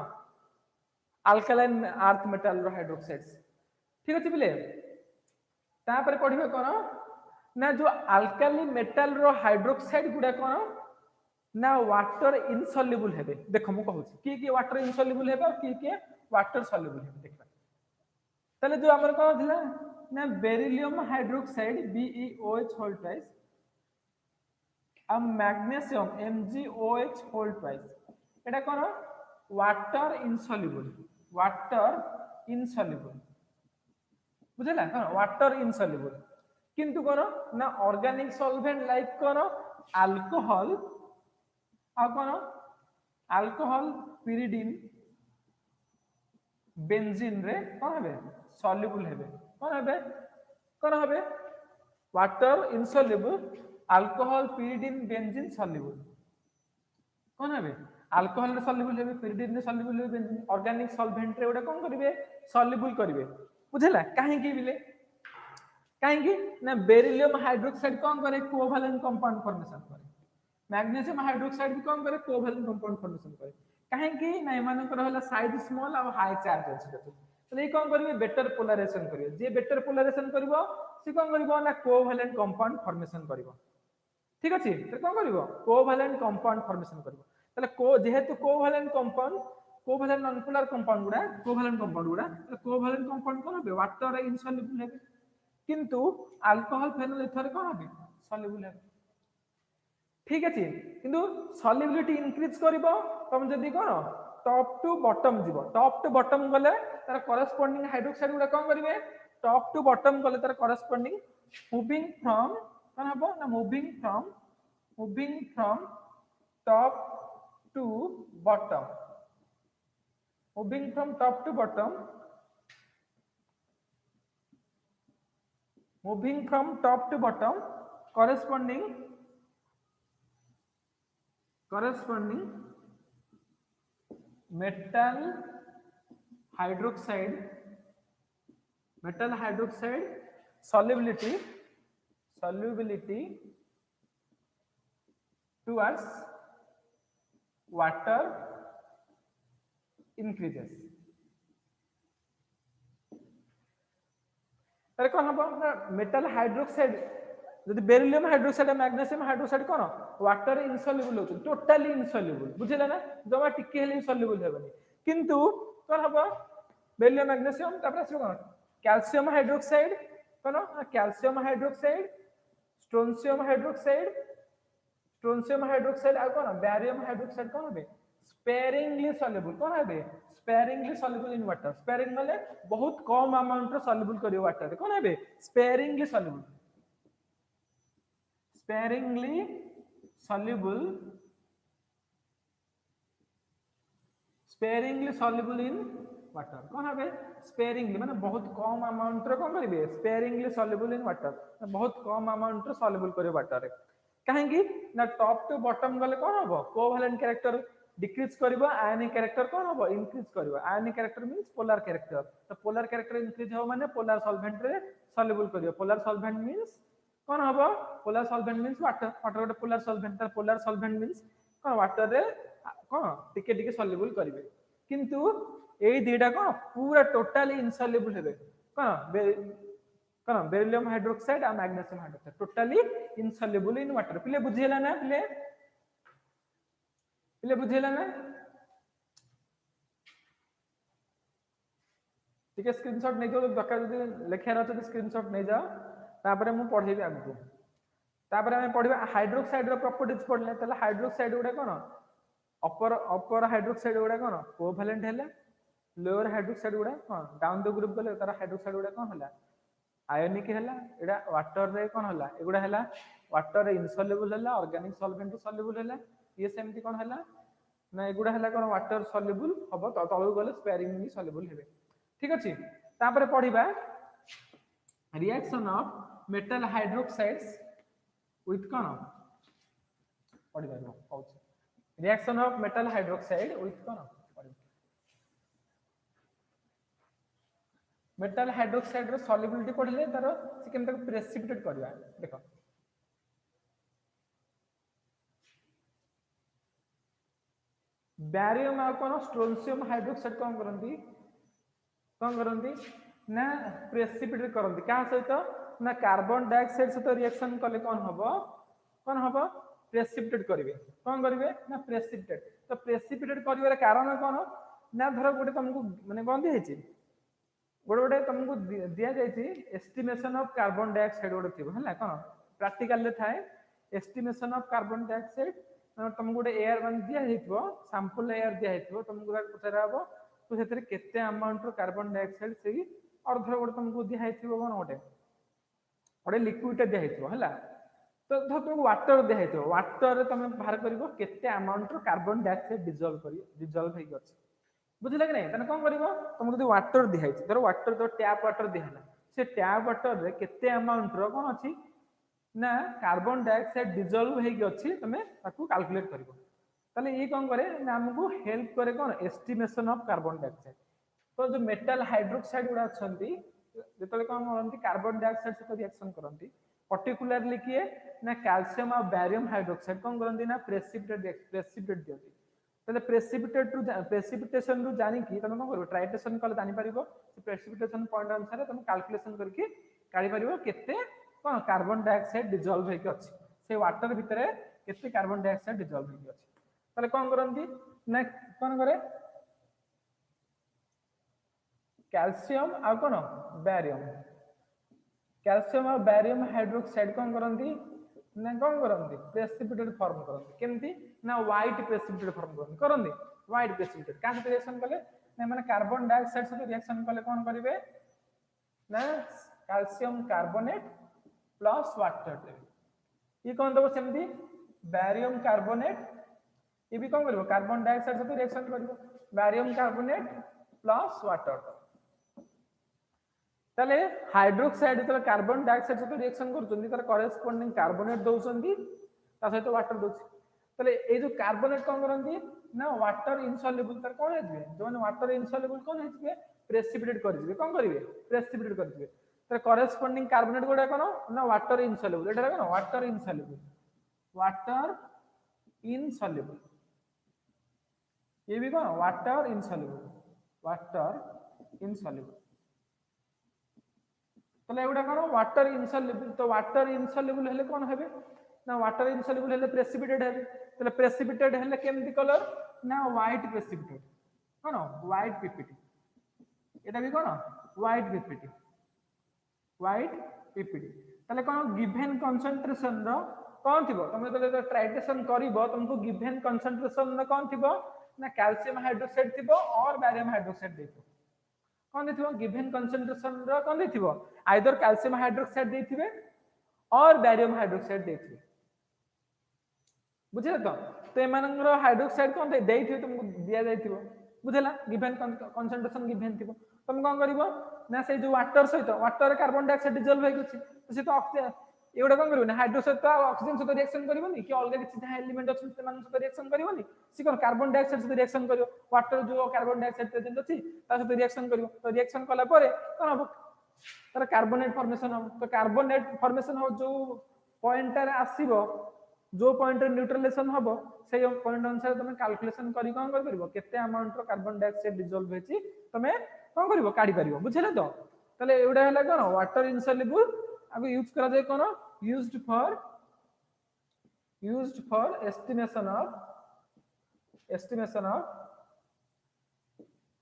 alkaline earth metal hydroxides ठीक अछि बिले तापर पढ़िबे कोन ना जो अल्काली मेटल रो हाइड्रोक्साइड गुडा कोन ना वाटर इनसॉल्युबल हेबे देखो मु कहूची की वाटर इनसॉल्युबल हेबे और की वाटर सॉल्युबल हेबे देखबा तले जो हमर कोन थिला ना beryllium hydroxide BeOH whole twice आ मैग्नीशियम MgOH होल ट्वाइस एटा कोन वाटर इनसॉल्युबल बुझला कोन वाटर इनसॉल्युबल किंतु कोन ना ऑर्गेनिक सॉल्वेंट लाइक कोन अल्कोहल आ कोन अल्कोहल pyridine बेंजीन रे कोन हेबे सॉल्युबल हेबे कोन हेबे water insoluble alcohol pyridine benzene soluble कोन हेबे अल्कोहल रे सॉल्युबल हेबे pyridine रे सॉल्युबल हेबे बेंजीन ऑर्गेनिक सॉल्वेंट रे ओडा कोन करिवे सॉल्युबल करिवे बुझला काहे की बिले काहे की ना बेरिलियम हाइड्रोक्साइड कोन करे कोवैलेंट कंपाउंड फॉर्मेशन करे मैग्नीशियम हाइड्रोक्साइड भी कोन करे कोवैलेंट कंपाउंड फॉर्मेशन करे काहे की ना एमान को रहला साइज स्मॉल और हाई चार्ज डेंसिटी तो ये कोन करिवे बेटर पोलराइजेशन करिवे जे बेटर पोलराइजेशन करबो से कोन करबो ना कोवैलेंट कंपाउंड फॉर्मेशन करबो ठीक अछि तो कोन करबो कोवैलेंट कंपाउंड फॉर्मेशन करबो तले को जेहेतु कोवैलेंट नॉन पोलर कंपाउंड गुडा कोवैलेंट कंपाउंड कोन होबे वाटर इनसॉल्युबल हेबे किंतु अल्कोहल फेनोल एथर कोन होबे सॉल्युबल हेबे ठीक अछि किंतु सॉल्युबिलिटी इंक्रीज करबो तम जदी कोन टॉप टू बॉटम गले तार कॉरेस्पोंडिंग हाइड्रोक्साइड गुडा कोन करिवे टॉप टू बॉटम गले तार कॉरेस्पोंडिंग मूविंग फ्रॉम कोन हबो ना moving from top to bottom moving from top to bottom corresponding metal hydroxide solubility towards water increases तारे कोन हबो मेटल हाइड्रोक्साइड जदि बेरिलियम हाइड्रोक्साइड मैग्नीशियम हाइड्रोक्साइड कोन वाटर इनसॉल्युबल होछ टोटली इनसॉल्युबल बुझिला ना जमा टिके हेले इनसॉल्युबल हेबनी किंतु कोन हबो बेरिलियम मैग्नीशियम तापर आसी कोन कैल्शियम हाइड्रोक्साइड कोन कैल्शियम हाइड्रोक्साइड स्ट्रोंशियम हाइड्रोक्साइड आ कोन बैरियम हाइड्रोक्साइड कोन होबे sparingly soluble in water sparing माने बहुत कम अमाउंट रो सॉल्युबल करियो वाटर कोन हेबे स्पेरिंगली सॉल्युबल इन वाटर कोन हेबे स्पेरिंगली माने बहुत कम अमाउंट रो कोन करिवे स्पेरिंगली सॉल्युबल इन वाटर बहुत कम अमाउंट रो सॉल्युबल करियो वाटर काहे की ना टॉप टू बॉटम गले कोन हबो कोवैलेंट कैरेक्टर डिक्रीज करिवो आयनिक कैरेक्टर कोन हबो इंक्रीज करिवो ionic character means polar character तो पोलर कैरेक्टर इंक्रीज हो माने पोलर सॉल्वेंट रे सॉल्युबल करिवो पोलर सॉल्वेंट मींस कोन हबो पोलर सॉल्वेंट मींस वाटर गोटे पोलर सॉल्वेंट मींस कोन वाटर रे कोन टिके सॉल्युबल करिवे किंतु एई दुटा कोन पूरा टोटली इनसॉल्युबल हेबे कोन बेरिलियम हाइड्रोक्साइड और magnesium hydroxide totally insoluble in water पिले बुझियला ना पिले बुझेला ना ठीक है स्क्रीनशॉट नै जो दरकार जदी लेखियार अछि स्क्रीनशॉट नै जाओ तापर मु पढेबी आगु तापर हम पढिबा हाइड्रोक्साइड रो प्रॉपर्टीज पढले तले हाइड्रोक्साइड गुडा कोन अपर हाइड्रोक्साइड गुडा कोन कोवैलेंट हैला लोअर हाइड्रोक्साइड गुडा कोन डाउन द ग्रुप गले तार हाइड्रोक्साइड गुडा कोन हला आयोनिक हैला एडा वाटर रे कोन हला एगुडा हैला वाटर इनसॉल्युबल हैला ऑर्गेनिक सॉल्वेंट सॉल्युबल हैला ये सेमती कोन हैला ना एगुडा हैला कोन वाटर सॉल्युबल हबो तळु गले स्पेरिंगली सॉल्युबल हेबे ठीक अछि तापर पढिबा reaction of metal hydroxides with कोन पढिबा कहउछ reaction of metal hydroxide with कोन मेटल हाइड्रोक्साइड रो सॉल्युबिलिटी पढिले तारो से केमता प्रेसिपिटेट करबा देखो बैरियम आ कोन स्ट्रोंशियम हाइड्रोक्साइड कोन करंती ना प्रेसिपिटेट करंती का सहित ना कार्बन डाइऑक्साइड सहित रिएक्शन कले कौन हम प्रेसिपिटेट करेंगे कौन करेंगे ना प्रेसिपिटेट तो प्रेसिपिटेट कर कारण कौन ना धर गोटे तुमको माने कौन दिखाई गोटे गोटे तुमको दि जाए एस्टिमेशन ऑफ कार्बन डाइऑक्साइड गोटे थी है कौन प्रैक्टिकल थाए एस्टिमेशन ऑफ कार्बन डाइऑक्साइड तुमको गोटे एयर मान दि सैंपल एयर दि तुमको पचार हम तो से केते अमाउंट कार्बन डाइऑक्साइड से और धर गोटे तुमको दिखाई कौन गोटे गोटे लिक्विड दिखाई है तो धर तुमको वाटर दिखाई वाटर तुम बाहर कर केते अमाउंट कार्बन डाइऑक्साइड डिजल्व हो बुझे कि नहीं कौन कर तुमको जो वाटर दिखाई धर वाटर तो टैप वाटर दिहला से टैप वाटर रे केते अमाउंट रो कौन अच्छी ना कार्बन डाइऑक्साइड डिजल्व होगी तुम कैलकुलेट कर ताले ये कौन करे ना हमको हेल्प करे कौन एस्टिमेशन ऑफ कार्बन डाइऑक्साइड तो जो मेटल हाइड्रोक्साइड गुड़ा अच्छा जो कौन करती कार्बन डाइऑक्साइड सहित रिएक्शन करती पर्टिकुलरली किए ना कैल्शियम और बैरियम हाइड्रोक्साइड कौन करती ना प्रेसिपिटेट दियंती ताले प्रेसिपिटेशन रु जानी कि तुम कौन कर ट्राइटेशन कले जानि परिबो प्रेसिपिटेशन पॉइंट अनुसार तुम कैलकुलेशन करके काढी परिबो केते कौन कार्बन डाइऑक्साइड डिजल्व होके अछि से वाटर भितर केते कार्बन डाइऑक्साइड डिजल्व होके अछि ताले कौन करंती ना कौन करे कैल्शियम आ कौन बैरियम कैल्शियम और बैरियम हाइड्रोक्साइड कौन करंती ना कौन करंती प्रेसिपिटेट फॉर्म करंती केमती ना व्हाइट प्रेसिपिटेट फॉर्म करंती व्हाइट प्रेसिपिटेट का साथ रिएक्शन कले ना माने कार्बन डाइऑक्साइड साथ रिएक्शन कले कौन करिवे ना कैल्शियम कार्बोनेट प्लस वाटर ये कौन दबो सेमती बैरियम कार्बोनेट ये भी कौन करिवो कार्बन डाइऑक्साइड साथ रिएक्शन करिवो बैरियम कार्बोनेट प्लस वाटर ताले हाइड्रोक्साइड जो कार्बन डाइऑक्साइड सहित रिएक्शन करछन्ती तार करेस्पोंडिंग कार्बोनेट दउछन्ती ता सहित वाटर दउछ ताले ए जो कार्बोनेट कौन करंती ना वाटर इनसॉल्युबल तार कौन हेजबे जो ने वाटर इनसॉल्युबल कौन हेजबे प्रेसिपिटेट करजिबे कौन करिवे प्रेसिपिटेट करजिबे तार करेस्पोंडिंग कार्बोनेट गोडा कोन ना वाटर इनसॉल्युबल एटा कोन वाटर इनसॉल्युबल ये भी कौन वाटर इनसॉल्युबल तो एगुड़ा कौन वाटर इनसॉल्युबल तो वाटर इनसॉल्युबल हेले कौन हेबे ना वाटर इनसॉल्युबल हेले प्रेसिपिटेट हेबे तो प्रेसिपिटेट हेले केमती कलर ना व्हाइट प्रेसिपिटेट कौन व्हाइट पीपीटी एटा भी कौन व्हाइट पीपीटी ताले कौन गिवन कंसंट्रेशन रो कौन थिबो तुम तो ट्राइटेशन करिवो तुमको गिवन कंसंट्रेशन रो कौन थिबो ना कैल्शियम हाइड्रोक्साइड थिबो और बैरियम हाइड्रोक्साइड देथिबो कौन देथिबो गिवन कंसंट्रेशन रो कौन देथिबो आइदर कैल्शियम हाइड्रोक्साइड देथिबे और बैरियम हाइड्रोक्साइड देथिबे बुझले तो एमानंगरो हाइड्रोक्साइड कौन देथिबे तुमको दिया जाइथिबो बुझला गिवन कंसंट्रेशन गिवन थिबो तुम कौन करिवो ना से जो वाटर सहित वाटर कार्बन डाइऑक्साइड डिजल्व होई गछि तो से तो ऑक्सीजन एगुड़ा कौन करिवो ना हाइड्रोक्साइड तो ऑक्सीजन सहित रिएक्शन करिवोनी कि अलग किछि जहा एलिमेंट अछि से मान सहित रिएक्शन करिवोनी सी कौन कार्बन डाइऑक्साइड सहित रिएक्शन करिवो वाटर जो कार्बन डाइऑक्साइड प्रेजेंट अछि ता सहित रिएक्शन करिवो तो रिएक्शन कला परे कोन हबो तार कार्बोनेट फॉर्मेशन हो तो कार्बोनेट फॉर्मेशन हो जो पॉइंट रे आसीबो जो पॉइंट रे न्यूट्रलाइजेशन हबो से पॉइंट अनुसार तुम कैलकुलेशन करी कोन कर परबो केते अमाउंट रो कार्बन डाइऑक्साइड डिसॉल्व हेछि तुम कोन करबो काढी परबो बुझले तो तले एउडा हला कोन वाटर इनसॉल्युबल आगो यूज करा जाय कोन यूज्ड फॉर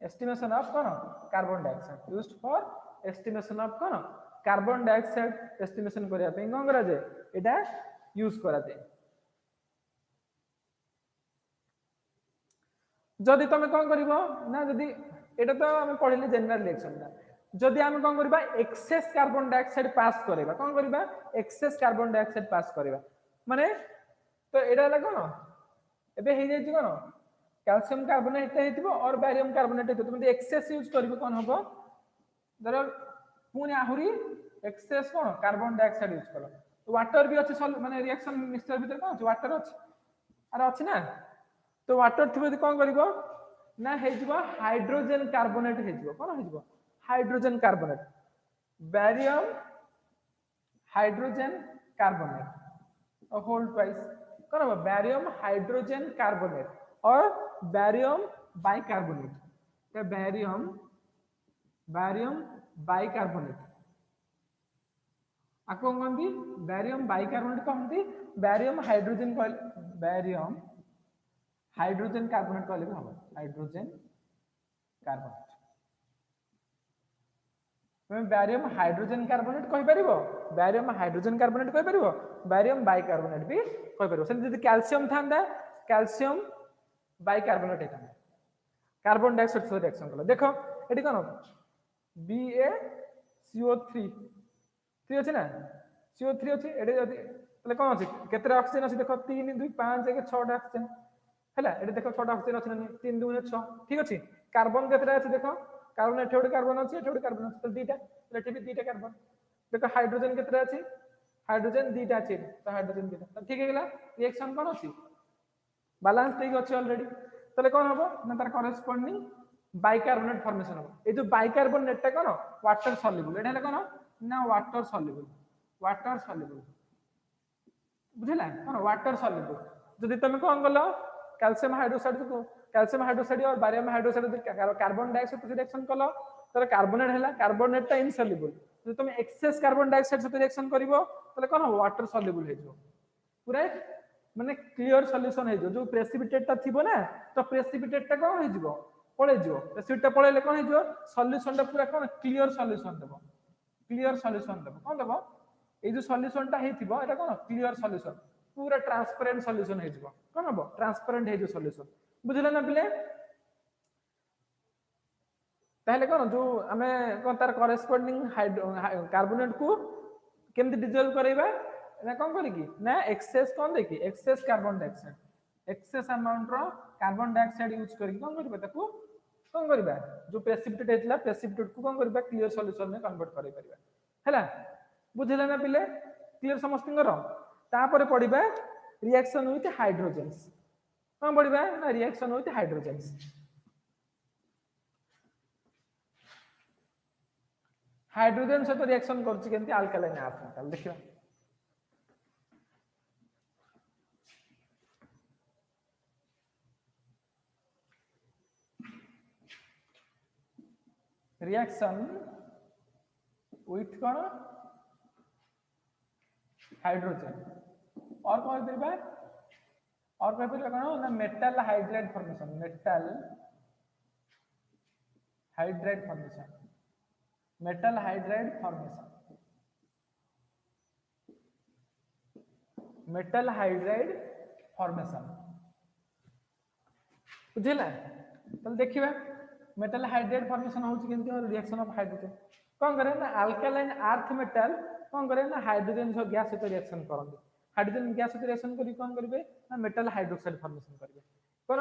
एस्टिमेशन ऑफ कोन carbon dioxide used for estimation of कोन कार्बन डाइऑक्साइड एस्टिमेशन करिया पे कोन करा जाय एटा यूज करा जाय जदि तुम कौन कर ना जदि एटा तो आम पढ़ले जनरल रिएक्शन जदि आम कौन करबा एक्सेस कार्बन डाइऑक्साइड पास करबा कौन करबा एक्सेस कार्बन डाइऑक्साइड पास करबा माने तो एटा ला कोन एबे हे जाय कोन कैल्शियम कार्बोनेट हेतिबो और बैरियम कार्बोनेट हेतिबो तुम एक्सेस यूज करबो कोन हबो धर पुनी आहुरी एक्सेस कोन कार्बन डाइऑक्साइड यूज करो तो वाटर भी अछि माने रिएक्शन मिक्सचर भीतर कोन वाटर अछि अरे अछि ना तो वाटर थिबो कोन करबो ना हेजिबो हाइड्रोजन कार्बोनेट हेजिबो कोन हेजिबो hydrogen carbonate barium hydrogen carbonate और होल्ड ट्वाइस कोन हो बैरियम हाइड्रोजन कार्बोनेट और बैरियम बाइकार्बोनेट तो बैरियम बाइकार्बोनेट आपको कहती बैरियम बाइकार्बोनेट कहती barium hydrogen barium hydrogen carbonate कहले भी हम हाइड्रोजन कार्बोनेट तुम बैरियम हाइड्रोजन कार्बोनेट कहि परिबो बैरियम हाइड्रोजन कार्बोनेट कहि परिबो बैरियम बाइकार्बोनेट भी कहि परिबो से जदि कैल्शियम थांदा कैल्शियम बाइकार्बोनेट हेता कार्बन डाइऑक्साइड सहित रिएक्शन कला देखो एटी कोन BaCO3 3 अछि ना CO3 अछि एटी जदि तले कोन अछि केतरा ऑक्सीजन अछि देखो 3 2 5 1 6 टा ऑक्सीजन हैला एटी देखो 6 टा ऑक्सीजन अछि ना 3 2 6 ठीक अछि कार्बन केतरा अछि देखो कार्बन एठे गोटे कार्बन अछि एठे गोटे कार्बन अछि तो दीटा एठे भी दीटा कार्बन देखो हाइड्रोजन केतरा अछि हाइड्रोजन दीटा अछि तो हाइड्रोजन दीटा तो ठीक हेला रिएक्शन कोन अछि बैलेंस ठीक अछि ऑलरेडी तले कोन हबो ना तार करेस्पोंडिंग बाइकार्बोनेट फॉर्मेशन हो ए जो बाइकार्बोनेट टा कोन वाटर सॉल्युबल एटा कोन ना वाटर सॉल्युबल बुझला कोन वाटर सॉल्युबल जदि तुम कोन गलो कैल्शियम हाइड्रोक्साइड और बारियम हाइड्रोक्साइड कार्बन डाइऑक्साइड से रिएक्शन कलो तर कार्बोनेट हैला कार्बोनेट टा इनसॉल्युबल जदि तुम एक्सेस कार्बन डाइऑक्साइड से रिएक्शन करिवो तले कोन वाटर सॉल्युबल हे जो पूरा माने क्लियर सॉल्यूशन हे जो प्रेसिपिटेट ता थिबो ना तो प्रेसिपिटेट ता कोन हे जिवो पळे जिवो प्रेसिपिटेट पळेले कोन हे जिवो सॉल्यूशन ता पूरा कोन क्लियर सॉल्यूशन देबो कोन देबो ए जो सॉल्यूशन ता हे थिबो एटा कोन क्लियर सॉल्यूशन पूरा ट्रांसपेरेंट सॉल्यूशन हे जिवो कोन हबो ट्रांसपेरेंट हे जो सॉल्यूशन बुझले ना पिले ताहले कोन जो हमें कोन तार करेस्पोंडिंग कार्बोनेट को केमति डिसॉल्व करैबा ना कोन करी की ना एक्सेस कोन देखी excess carbon dioxide excess amount रो कार्बन डाइऑक्साइड यूज करी कोन करबा ताको कोन करबा जो प्रेसिपिटेट हेतला प्रेसिपिटेट को कोन करबा क्लियर सॉल्यूशन में कन्वर्ट करै परिबा हैला बुझले ना पिले क्लियर समस्तिंगर तापर पडिबा रिएक्शन विथ हाइड्रोजन्स कोन पडिबा ना रिएक्शन विथ हाइड्रोजन्स हाइड्रोजन से तो रिएक्शन करछि केंति अल्कालाइन अर्थ मेटल देखिबा रिएक्शन विथ कौन हाइड्रोजन और कौन करिबा और कह परिबा कौन ना metal hydride formation metal hydride formation metal hydride formation metal hydride formation बुझिला तल देखिबा मेटल हाइड्राइड फॉर्मेशन होची केंति रिएक्शन ऑफ हाइड्रोजन कोन करे ना अल्कालाइन अर्थ मेटल कोन करे ना हाइड्रोजन सो गैस सहित रिएक्शन करंदी हाइड्रोजन गैस सहित रिएक्शन करी कोन करबे ना मेटल हाइड्रोक्साइड फॉर्मेशन करबे कोन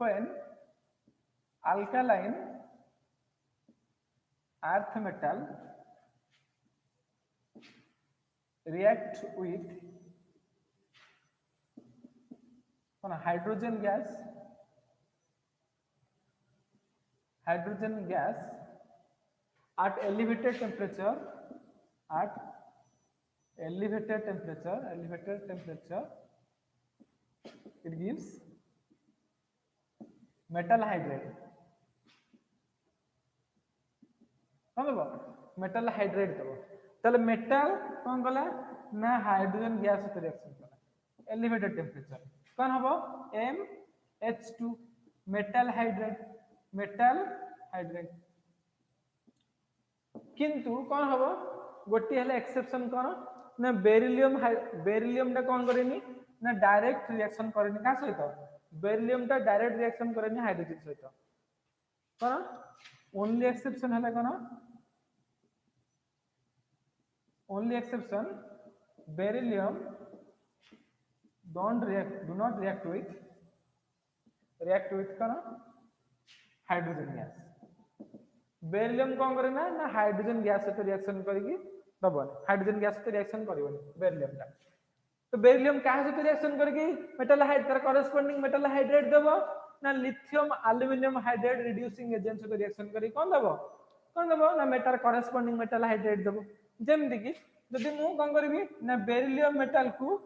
when alkaline earth metal react with hydrogen gas at elevated temperature it gives metal hydride metal hydrate देबो तले मेटल कोन गला ना हाइड्रोजन गैस से रिएक्शन कला एलिवेटेड टेंपरेचर कोन हबो MH2 मेटल हाइड्रेट किंतु कोन हबो गोटी हले एक्सेप्शन कोन ना बेरिलियम टा कोन करेनी ना डायरेक्ट रिएक्शन करेनी का सहित बेरिलियम टा डायरेक्ट रिएक्शन करेनी हाइड्रोजन सहित कोन ओनली एक्सेप्शन हले कोन only exception beryllium do not react with कौन हाइड्रोजन गैस बेरिलियम कौन करे ना हाइड्रोजन गैस से रिएक्शन करेगी दबन हाइड्रोजन गैस से रिएक्शन करिवनी बेरिलियम टा तो बेरिलियम काहे से रिएक्शन करेगी मेटल हाइड तर करेस्पोंडिंग मेटल हाइड्रेट देबो ना lithium aluminium hydrate reducing agent से रिएक्शन करी कौन देबो ना मेटल करेस्पोंडिंग मेटल हाइड्रेट देबो जेमति कि जदि मु कोन करबी ना बेरिलियम मेटल को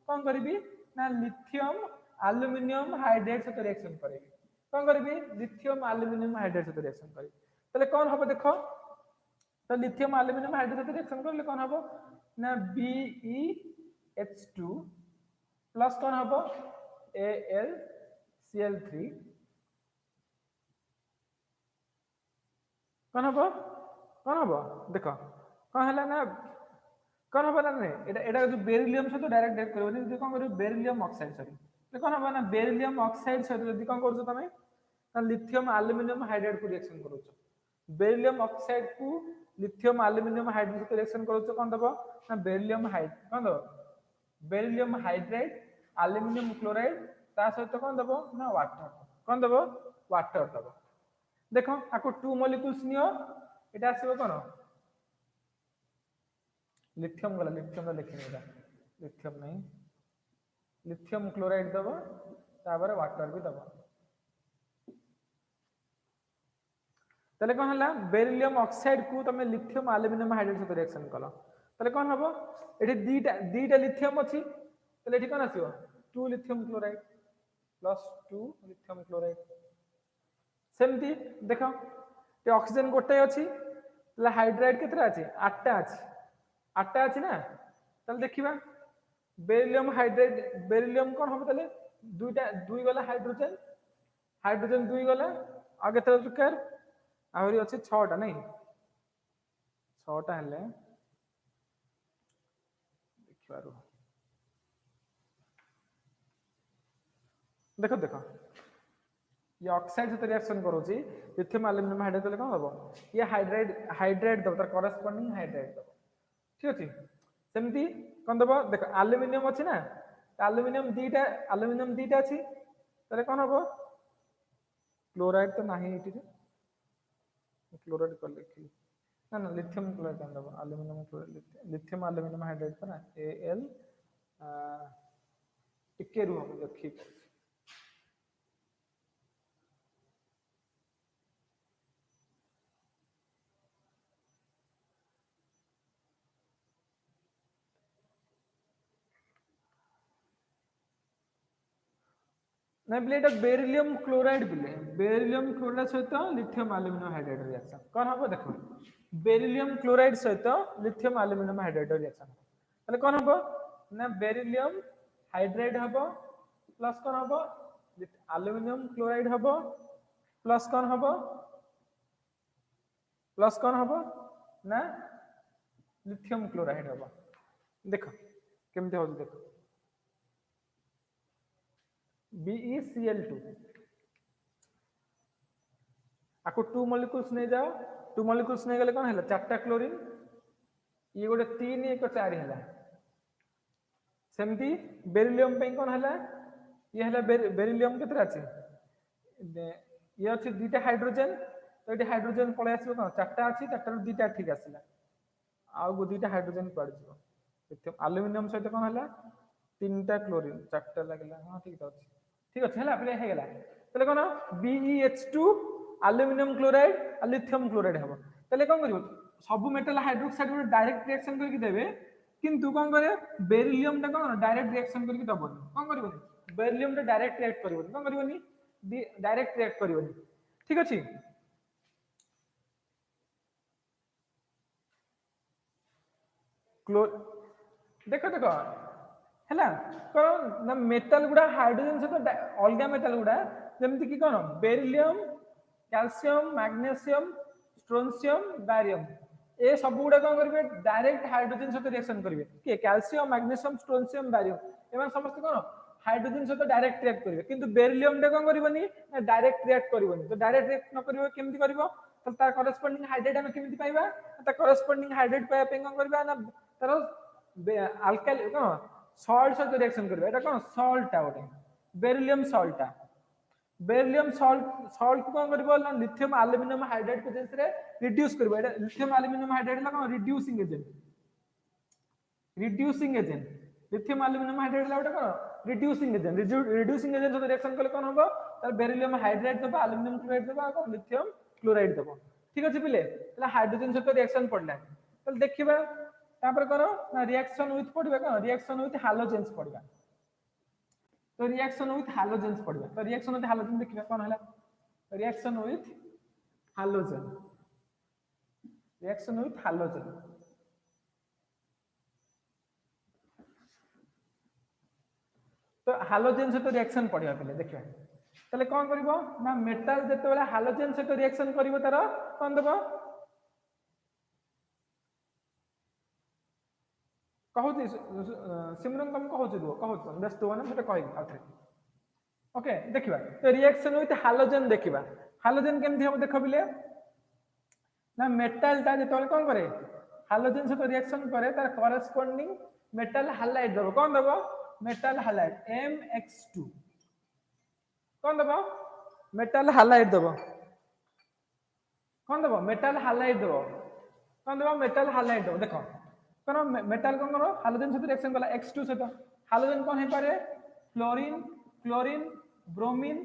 कोन करबी ना लिथियम एल्युमिनियम हाइड्रेट से रिएक्शन करेबी कोन करबी लिथियम एल्युमिनियम हाइड्रेट से रिएक्शन करी तले कोन होबो देखो तो लिथियम एल्युमिनियम हाइड्राइड सहित रिएक्शन करले कोन हबो ना BeH2 प्लस कोन हबो AlCl3 कोन हबो देखो कोन हला ना कोन हबो ना नै एटा जो बेरिलियम सहित डायरेक्ट रिएक्ट करबो जे कोन करियो बेरिलियम ऑक्साइड सॉरी तो कोन हबो ना बेरिलियम ऑक्साइड सहित जदी कोन करछो तमे ना लिथियम एल्युमिनियम हाइड्राइड को रिएक्शन करूछो बेरिलियम ऑक्साइड को लिथियम एल्युमिनियम हाइड्राइड को रिएक्शन करूछो कोन दबो ना बेरिलियम हाइड कोन दबो बेरिलियम हाइड्राइड एल्युमिनियम क्लोराइड ता सहित कोन दबो ना वाटर कोन दबो वाटर दबो देखो आको 2 मॉलिक्यूल्स नियो एटा आसीबो कोन लिथियम गला लिथियम लिखिने एटा लिथियम नहीं लिथियम क्लोराइड दबो तापर वाटर भी दबो तले कोन हला बेरिलियम ऑक्साइड को तमे लिथियम एल्युमिनियम हाइड्राइड सहित रिएक्शन कलो तले कोन हबो एठी दीटा लिथियम अछि तले एठी कोन आसीबो 2 lithium chloride plus 2 lithium chloride सेमती देखो ये ऑक्सीजन गोटे अछि तले हाइड्राइड केतरा अछि 8टा अछि 8टा अछि ना तले देखिबा बेरिलियम हाइड्राइड बेरिलियम कोन हबो तले दुईटा दुई गला हाइड्रोजन हाइड्रोजन दुई गला आगे तले दरकार आहुरी अछि 6टा नहीं 6टा हले देखिबारो देखो देखो ये ऑक्साइड से रिएक्शन करूची लिथियम एल्युमिनियम हाइड्राइड तले कोन हबो ये हाइड्राइड दब तार करेस्पोंडिंग हाइड्राइड दब ठीक अछि सेमती कोन दबो देखो एल्युमिनियम अछि ना एल्युमिनियम दीटा अछि तले कोन हबो क्लोराइड तो नाही एठी क्लोराइड कर लिखी ना ना लिथियम क्लोराइड कोन दबो aluminium chloride lithium aluminium hydride पर ना Al टिके रू हम देखि ना ब्लेड बेरिलियम क्लोराइड बिले बेरिलियम क्लोराइड सहित लिथियम एल्युमिनियम हाइड्राइड रिएक्शन कोन हबो देखो बेरिलियम क्लोराइड सहित लिथियम एल्युमिनियम हाइड्राइड रिएक्शन तले कोन हबो ना बेरिलियम हाइड्राइड हबो प्लस कोन हबो एल्युमिनियम क्लोराइड हबो प्लस कोन हबो ना लिथियम क्लोराइड हबो देखो केमते हो देखो BeCl2 आको 2 मॉलिक्यूल्स नै जाओ 2 मॉलिक्यूल्स नै गले कोन हला चारटा क्लोरीन ये गोटे 3 1 4 हला सेमती बेरिलियम पे कोन हला ये हला बेरिलियम केतरा अछि ये अछि दुईटा हाइड्रोजन तो एटी हाइड्रोजन पळे आसीबो कोन चारटा अछि चारटा रु दुईटा ठीक आसीला आ गो दुईटा हाइड्रोजन पड़ जिवो लिथियम एल्युमिनियम सहित कोन हला 3टा क्लोरीन चारटा लागला हां ठीक अछि हला प्ले हे गेला तले कोन BeH2 एल्युमिनियम क्लोराइड आ लिथियम क्लोराइड हबो तले कोन करिवो सब मेटल हाइड्रोक्साइड में डायरेक्ट रिएक्शन करके देबे किंतु कोन करे बेरिलियम ता कोन डायरेक्ट रिएक्शन करके दबोनी कोन करिवो बेरिलियम ता डायरेक्ट रिएक्ट करिवोनी कोन करिवोनी डायरेक्ट रिएक्ट करिवोनी ठीक अछि क्लोर देखो देखो हैला कोन ना मेटल गुडा हाइड्रोजन से तो अलगा मेटल गुडा जेमति कि कोन बेरिलियम कैल्शियम मैग्नीशियम स्ट्रोंशियम बारियम ए सब गुडा कोन करबे डायरेक्ट हाइड्रोजन से रिएक्शन करबे के कैल्शियम मैग्नीशियम स्ट्रोंशियम बारियम एमान समस्त कोन हाइड्रोजन से डायरेक्ट रिएक्ट करबे किंतु बेरिलियम डे कोन करबनी डायरेक्ट रिएक्ट करबनी तो डायरेक्ट रिएक्ट न करबो केमति करबो तो तार करेस्पोंडिंग हाइड्राइड हम केमति पाइबा ता करेस्पोंडिंग हाइड्राइड पाइबा पे कोन करबा ना तार अल्काइल कोन सॉल्ट से रिएक्शन करबे एटा कोन सॉल्ट आउट बेरिलियम सॉल्ट कोन करबो ना लिथियम एल्युमिनियम हाइड्राइड के जेस रे रिड्यूस करबो एटा लिथियम एल्युमिनियम हाइड्राइड ला कोन reducing agent lithium aluminium hydride ला कोन रिड्यूसिंग एजेंट से रिएक्शन करले कोन होबो तार बेरिलियम हाइड्राइड दबा एल्युमिनियम क्लोराइड दबा कोन लिथियम क्लोराइड दबा ठीक अछि पिले तला हाइड्रोजन से रिएक्शन पड़ला तल देखिबा तापर करो ना रिएक्शन विथ पड़बे कोन रिएक्शन विथ हैलोजेंस पड़बा तो रिएक्शन विथ हैलोजेंस पड़बा तो रिएक्शन विथ हैलोजन देखिबा कोन हला reaction with halogen reaction with halogen. तो हालोजन सहित रिएक्शन पढ़िया पे देखिए ताले कौन करिवो ना मेटल जते बेला हालोजन सहित रिएक्शन करिवो तार कौन देबो कहूची सिमरन तुम कहूची दो कहूची व्यस्त हो ना मते कहबी आउथरे ओके देखिबा तो रिएक्शन विथ हालोजन देखिबा हालोजन केमथि हम देखबिले ना मेटल ता जते बेला कौन करे हालोजन सहित रिएक्शन करे तार कॉरेस्पोंडिंग मेटल हालाइड देबो कौन देबो मेटल हालाइड MX2 कौन देबो मेटल हालाइड देबो कौन देबो मेटल हालाइड देबो कौन देबो मेटल हालाइड देबो देखो कौन मेटल कौन करो हालोजन सहित रिएक्शन कला X2 सहित हालोजन कौन हे पारे फ्लोरीन क्लोरीन ब्रोमीन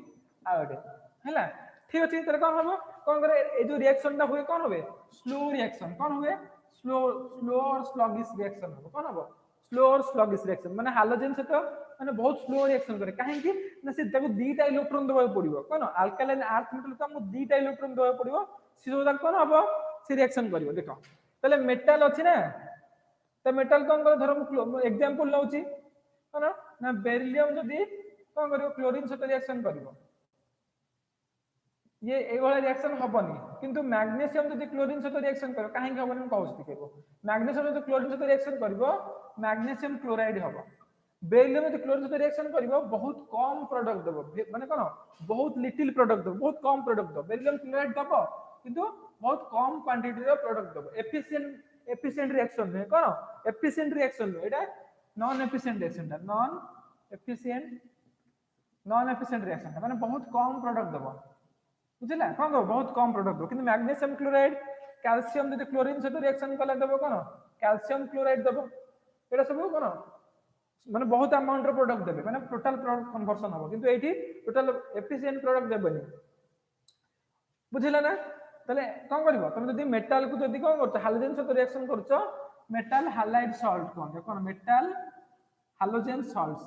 आयोडीन हैला ठीक अछि तर कौन हबो कौन करे ए जो रिएक्शन ता हुए कौन होबे स्लो रिएक्शन कौन हुए स्लो और स्लगिश रिएक्शन हबो कौन हबो स्लो और स्लगिश रिएक्शन माने हालोजन सहित माने बहुत स्लो रिएक्शन करे काहे कि ना से ताको दीटा इलेक्ट्रॉन देबा पड़िबो कोन अल्कालाइन अर्थ मेटल को हम दीटा इलेक्ट्रॉन देबा पड़िबो से जो कौन हबो से रिएक्शन करिवो देखो तले मेटल अछि ना तो मेटल कौन कर धर एग्जांपल नउची कोन ना बेरिलियम जदी कौन करिवो क्लोरीन सहित रिएक्शन करिवो ये ए वाला रिएक्शन हबनी किंतु मैग्नीशियम जदी क्लोरीन सहित रिएक्शन करिवो काहे कि हबनी कहउछि कहबो मैग्नीशियम जदी क्लोरीन सहित रिएक्शन करिवो मैग्नीशियम क्लोराइड हबो बेरिलियम जदी क्लोरीन सहित रिएक्शन करिवो बहुत कम प्रोडक्ट देबो माने कोन बहुत लिटिल प्रोडक्ट देबो बहुत कम प्रोडक्ट देबो बेरिलियम क्लोराइड देबो किंतु बहुत कम क्वांटिटी रो प्रोडक्ट देबो एफिशिएंट रिएक्शन है कोन एफिशिएंट रिएक्शन एटा non efficient reaction non efficient reaction माने बहुत कम प्रोडक्ट देबो बुझला कौन दो बहुत कम प्रोडक्ट दो किंतु मैग्नीशियम क्लोराइड कैल्शियम जदी क्लोरीन सहित रिएक्शन कला देबो कोन कैल्शियम क्लोराइड देबो एटा सब कोन माने बहुत अमाउंट रो प्रोडक्ट देबे माने टोटल प्रोडक्ट कन्वर्जन हो किंतु एठी टोटल एफिशिएंट प्रोडक्ट देबनी बुझिला ना तले कोन करबो तुम जदी मेटल को जदी कोन करछ हालोजन सहित रिएक्शन करछ मेटल हालाइड सॉल्ट कोन मेटल हालोजन सॉल्ट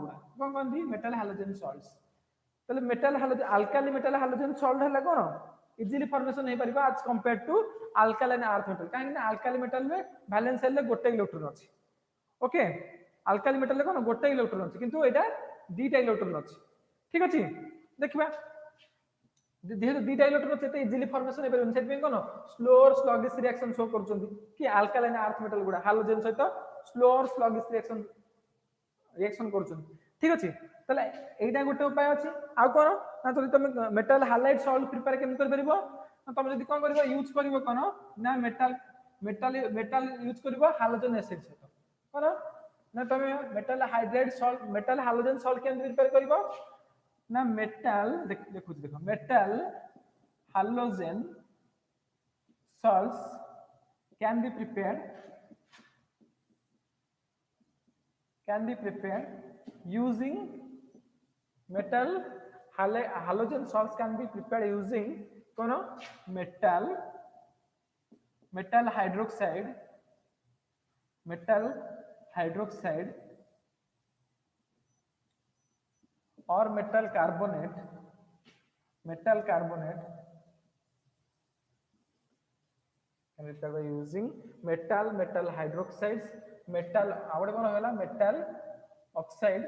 गुडा कोन दी मेटल हालोजन सॉल्ट्स तले metal halogen alkali metal halogen salt हला कोन इजीली फॉर्मेशन हे परिबा as compare to alkaline earth metal काहे ना अल्काली मेटल में वैलेंस सेल ले गोटे इलेक्ट्रॉन अछि ओके अल्काली मेटल ले कोन गोटे इलेक्ट्रॉन अछि किंतु एटा दीटा इलेक्ट्रॉन अछि ठीक अछि देखिबा जेहेतु दीटा इलेक्ट्रॉन अछि त इजीली फॉर्मेशन हे परिबा सेट में कोन स्लो और स्लगिश रिएक्शन शो करचंदी कि अल्कालाइन अर्थ मेटल गुडा हालोजन सहित स्लो और स्लगिश रिएक्शन करचंदी ठीक अछि तले एटा गोटे उपाय अछि आ कोन ना तो तुम मेटल हालाइड सॉल्ट प्रिपेयर केम कर परिबो तुम जदी कोन करबो यूज करबो कोन ना मेटल यूज करबो हालोजन एसिड सहित कोन ना तुम metal hydride salt metal halogen salt केम प्रिपेयर करबो ना मेटल देखो metal halogen salts can be prepared using metal halogen salts can be prepared using kono metal hydroxide or metal carbonate can be prepared by using metal hydroxides metal आवडे कोन होला metal oxide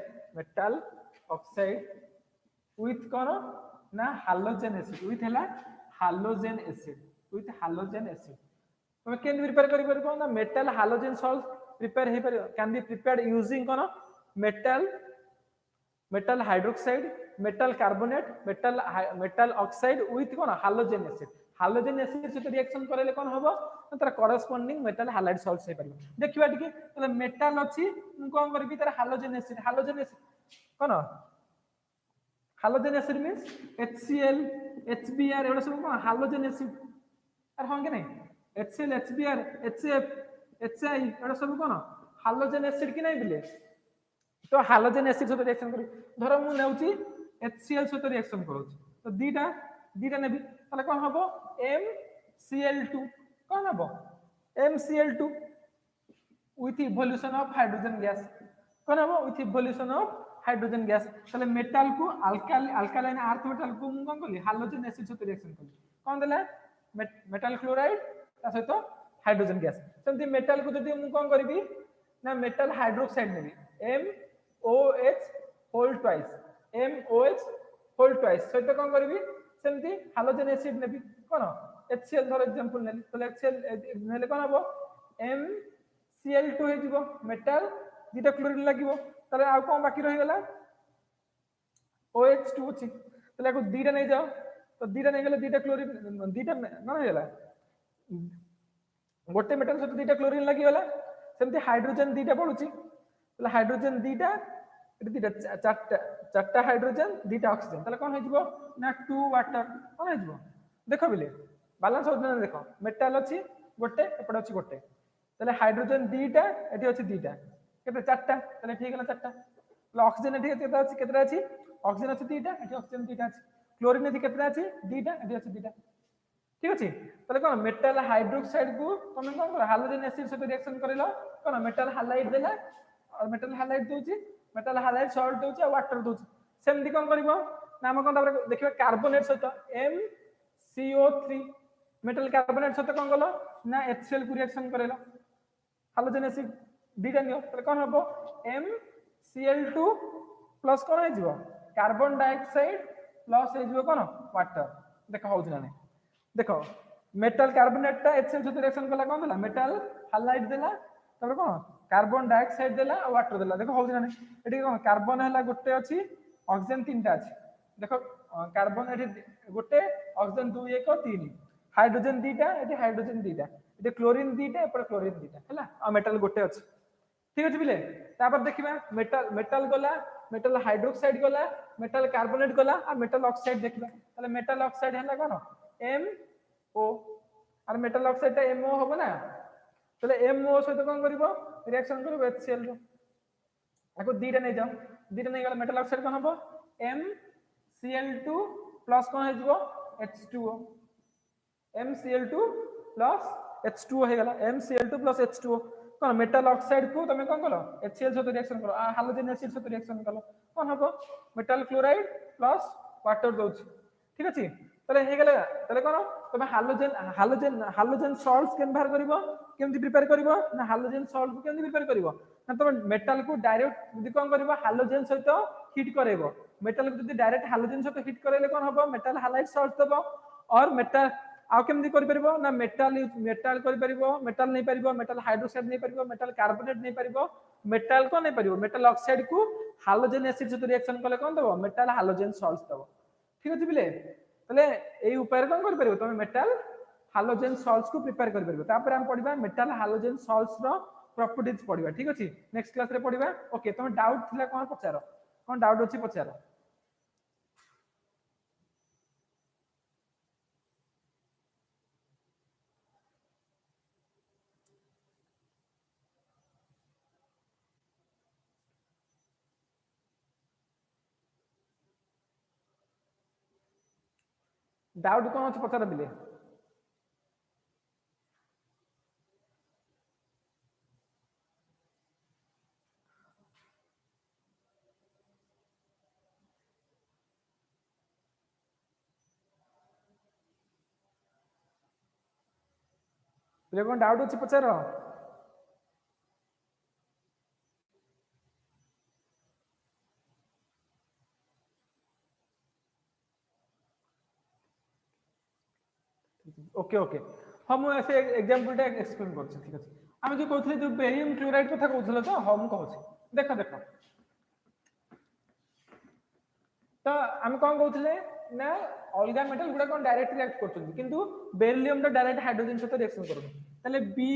with कोन ना halogen acid with हला halogen acid तो केन prepare करि परबो ना metal halogen salt prepare हे परबो can be prepared using cone metal hydroxide metal carbonate metal oxide with cone halogen acid से reaction करले कोन हबो तर कॉरेस्पोंडिंग मेटल हालाइड सॉल्ट से परबो देखिबा ठीक तले मेटल अछि मु कोन करबी तर हालोजन एसिड कोन halogen acid means HCl HBr एडा सब कोन हालोजन एसिड अरे होंगे नहीं HCl HBr HF HI एडा सब कोन हालोजन एसिड कि नहीं बिले तो हालोजन एसिड से रिएक्शन करी धरो मु नेउची HCl से रिएक्शन करूची तो दीटा नेबी ताले कोन हबो MCl2 कोन हबो MCl2 with evolution of hydrogen gas कोन हबो with evolution of hydrogen gas ताले मेटल को अल्कालाइन अर्थ मेटल को मु कोन कली हालोजन एसिड से रिएक्शन कली कोन देला मेटाल क्लोराइड ता सहित हाइड्रोजन गैस सेमती मेटाल को जदि मु कोन करबी ना मेटाल हाइड्रोक्साइड नेबी MOH whole twice MOH whole twice सहित कोन करबी सेमती हाइड्रोजन एसिड नेबी कोन HCl धर एग्जांपल नेली तो HCl नेले कोन हबो MCl2 हे जिवो मेटाल दीटा क्लोरीन लागिवो ताले आ कोन बाकी रहि गेला OH2 अछि ताले को दीटा नै जाओ तो दीटा नै गेले दीटा क्लोरीन दीटा न हेला गोटे मेटल सहित दीटा क्लोरीन लागि गेला सेमती हाइड्रोजन दीटा पडुची ताले हाइड्रोजन दीटा एटी दीटा चारटा हाइड्रोजन दीटा ऑक्सीजन ताले कोन हे जिवो ना 2 वाटर कोन हे जिवो देखो बिले बैलेंस होना देखो मेटल अछि गोटे एपडे अछि गोटे ताले हाइड्रोजन दीटा एटी अछि दीटा केते चारटा ताले ठीक गेला चारटा ताले ऑक्सीजन एटी केते अछि केते अछि ऑक्सीजन अछि दीटा एटी ऑक्सीजन दीटा अछि क्लोरीन एटी केते अछि दीटा एटी अछि दीटा ठीक अछि ताले कोन मेटल हाइड्रोक्साइड को तुम कोन कर हाइड्रोजन एसिड से रिएक्शन करिलो कोन मेटल हालाइड देला और मेटल हालाइड दोची मेटल हालाइड सॉल्ट दोची और वाटर दोची सेमती कोन करबो ना हम कोन देखिबा कार्बोनेट सहित MCO3 मेटल कार्बोनेट सहित कोन गलो ना HCl को रिएक्शन करेलो हाइड्रोजन एसिड दीटा नियो तले कोन हबो MCl2 प्लस कोन हे जिवो कार्बन डाइऑक्साइड प्लस हे जिवो कोन वाटर देखो होउछ ना नै देखो मेटल कार्बोनेट ता HCl सहित रिएक्शन कला कोन देला मेटल हालाइड देला तबे कोन कार्बन डाइऑक्साइड देला और वाटर देला देखो होउछ ना नै एटी कोन कार्बन हला गोटे अछि ऑक्सीजन तीनटा अछि देखो कार्बन एटी गोटे ऑक्सीजन 2 1 3 हाइड्रोजन दीटा एटी हाइड्रोजन दीटा एटी क्लोरीन दीटा एपर क्लोरीन दीटा हला आ मेटल गोटे अछि ठीक अछि बिले तापर देखिबा मेटल गला मेटल हाइड्रोक्साइड गला मेटल कार्बोनेट गला आ मेटल ऑक्साइड देखिबा ताले मेटल ऑक्साइड हला कोन MO और मेटल ऑक्साइड ता MO होबो ना ताले MO सहित कोन करिवो रिएक्शन करिवो HCl रो आको दीटा नै जाओ दीटा नै गला मेटल ऑक्साइड कोन होबो MCl2 प्लस कोन हे जिवो H2O MCl2 प्लस H2O हे गला MCl2 प्लस H2O कोन मेटल ऑक्साइड को तमे कोन कलो HCl सहित रिएक्शन करो हाइड्रोजन एसिड सहित रिएक्शन कलो कोन होबो मेटल क्लोराइड प्लस वाटर दोछ ठीक अछि तले हे गेला तले कोन तमे हाइड्रोजन सॉल्ट्स केन बाहर करिवो केमति प्रिपेयर करिवो ना हाइड्रोजन सॉल्ट को केमति प्रिपेयर करिवो ना तमे मेटल को डायरेक्ट जदि कोन करिवो हाइड्रोजन सहित हीट करेबो मेटल को जदि डायरेक्ट हाइड्रोजन सहित हीट करेले कोन होबो मेटल हालाइड सॉल्ट दबो और मेटल आ केमति करि परिबो ना मेटल करि परिबो मेटल नै परिबो मेटल हाइड्रोक्साइड नै परिबो मेटल कार्बोनेट नै परिबो मेटल को नै परिबो मेटल ऑक्साइड को हाइड्रोजन एसिड सहित रिएक्शन कले कोन दबो मेटल हाइड्रोजन सॉल्ट्स दबो ठीक अछि बिले तले एई उपाय कोन करि परिबो तमे मेटल हाइड्रोजन सॉल्ट्स को प्रिपेयर करि परिबो तापर हम पढिबा मेटल हाइड्रोजन सॉल्ट्स रो प्रॉपर्टीज पढिबा ठीक अछि नेक्स्ट क्लास रे पढिबा ओके तमे डाउट थिला कोन पचारो कोन डाउट अछि पचारो डाउट कोन अछि पचार बिले बिले कोन डाउट अछि पचारो ओके ओके हम ऐसे एग्जांपल टा एक्सप्लेन करछि ठीक अछि हम जो कहथले जो बेरियम क्लोराइड कथा कहथले तो हम कहछि देखो देखो तो हम कोन कहथले ना अलगा मेटल गुडा कोन डायरेक्ट रिएक्ट करछन किंतु बेरिलियम तो डायरेक्ट हाइड्रोजन सहित रिएक्शन करबो तले Be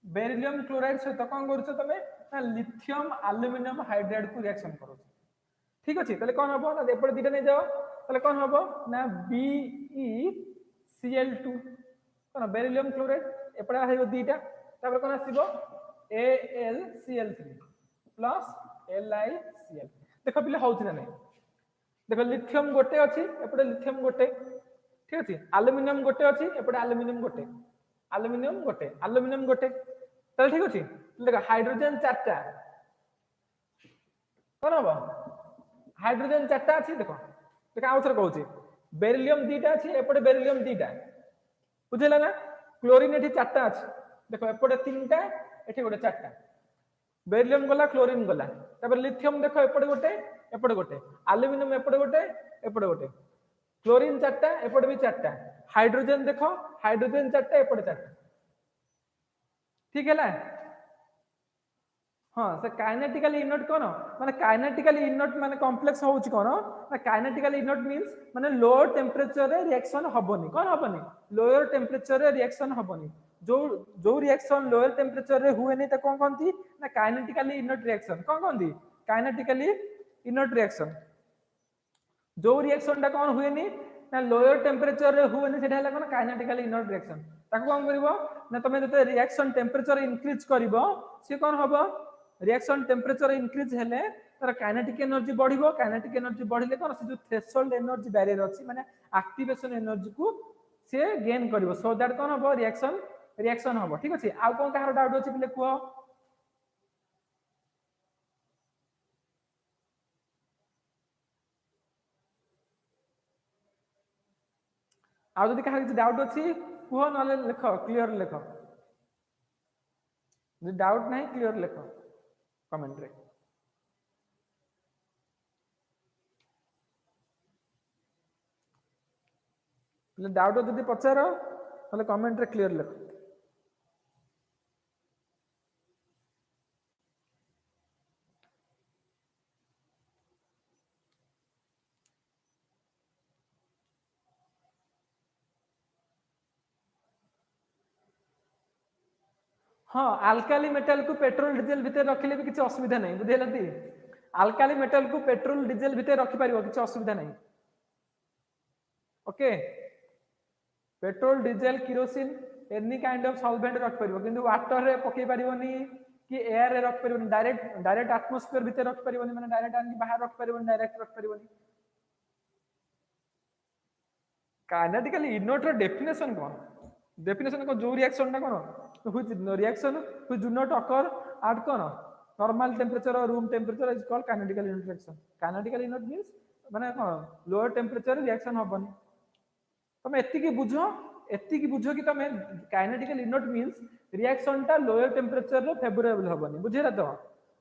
बेरिलियम क्लोराइड सहित कोन करछ तमे ना लिथियम एल्युमिनियम हाइड्राइड को रिएक्शन करो ठीक अछि तले कोन हबो ना एपड़ दीटा नै जाओ तले कोन हबो ना BeCl2 कोन बेरिलियम क्लोराइड एपड़ आइबो दीटा तापर कोन आसीबो AlCl3 प्लस LiCl देखो पिले होउछ ना नै देखो लिथियम गोटे अछि एपड़े लिथियम गोटे ठीक अछि एल्युमिनियम गोटे अछि एपड़े एल्युमिनियम गोटे तले ठीक अछि देखो हाइड्रोजन चारटा कोन हबो हाइड्रोजन चारटा अछि देखो देखो आउथर कहूची बेरिलियम दीटा अछि एपड़े बेरिलियम दीटा बुझेला ना क्लोरीन एठी चारटा अछि देखो एपटे तीनटा एठी गोटे चारटा बेरिलियम गला क्लोरीन गला तब लिथियम देखो एपटे गोटे एल्युमिनियम एपटे गोटे क्लोरीन चारटा एपटे भी चारटा हाइड्रोजन देखो हाइड्रोजन चारटा एपटे चारटा ठीक है ना हाँ से काइनेटिकली इनर्ट कौन माने काइनेटिकली इनर्ट माने कॉम्प्लेक्स होउची कौन ना काइनेटिकली इनर्ट मींस माने लोअर टेंपरेचर रे रिएक्शन हबोनी कौन हबोनी लोअर टेंपरेचर रे रिएक्शन हबोनी जो जो रिएक्शन लोअर टेंपरेचर रे हुए नहीं त कोन कोनती ना काइनेटिकली इनर्ट रिएक्शन कोन कोनती काइनेटिकली इनर्ट रिएक्शन जो रिएक्शन टा कोन हुए नहीं ना लोअर टेंपरेचर रे हुए नहीं सेटा हला कोन काइनेटिकली इनर्ट रिएक्शन ताको कोन करबो ना तमे जते रिएक्शन टेंपरेचर इंक्रीज करबो से कोन हबो रिएक्शन टेंपरेचर इंक्रीज हेले तार काइनेटिक एनर्जी बढ़िबो काइनेटिक एनर्जी बढ़िले कोन से जो थ्रेशोल्ड एनर्जी बैरियर अछि माने एक्टिवेशन एनर्जी को से गेन करबो सो दैट कोन हबो रिएक्शन हबो ठीक अछि आ कोन काहर डाउट अछि पिले को आ जदि काहर किछ डाउट अछि को नले लिखो क्लियर लिखो जे डाउट नहीं क्लियर लिखो कमेंट रे डाउट जदि पचार ताले कमेंट रे क्लियर लिखो हाँ अल्काली मेटल को पेट्रोल डीजल भितर रखिले भी किसी असुविधा नहीं बुझेला ती अल्काली मेटल को पेट्रोल डीजल भितर रखि परिबो किसी असुविधा नहीं okay petrol diesel kerosene any kind of solvent रख परिबो किंतु वाटर रे पके परिबोनी कि एयर रे रख परिबोनी डायरेक्ट एटमॉस्फेयर भितर रख परिबोनी माने डायरेक्ट आनी बाहर रख परिबोनी डायरेक्ट रख परिबोनी काइनेटिकली इनर्ट रो डेफिनेशन को जो रिएक्शन ना कोन which reaction which do not occur at cone normal temperature or room temperature is called kinetical inert reaction kinetical inert means माने कोन lower temperature reaction हबनी तमे एत्ती की बुझो कि तमे काइनेटिकल इनर्ट मींस रिएक्शन टा लोअर टेंपरेचर रे फेवरेबल हबनी बुझेला तो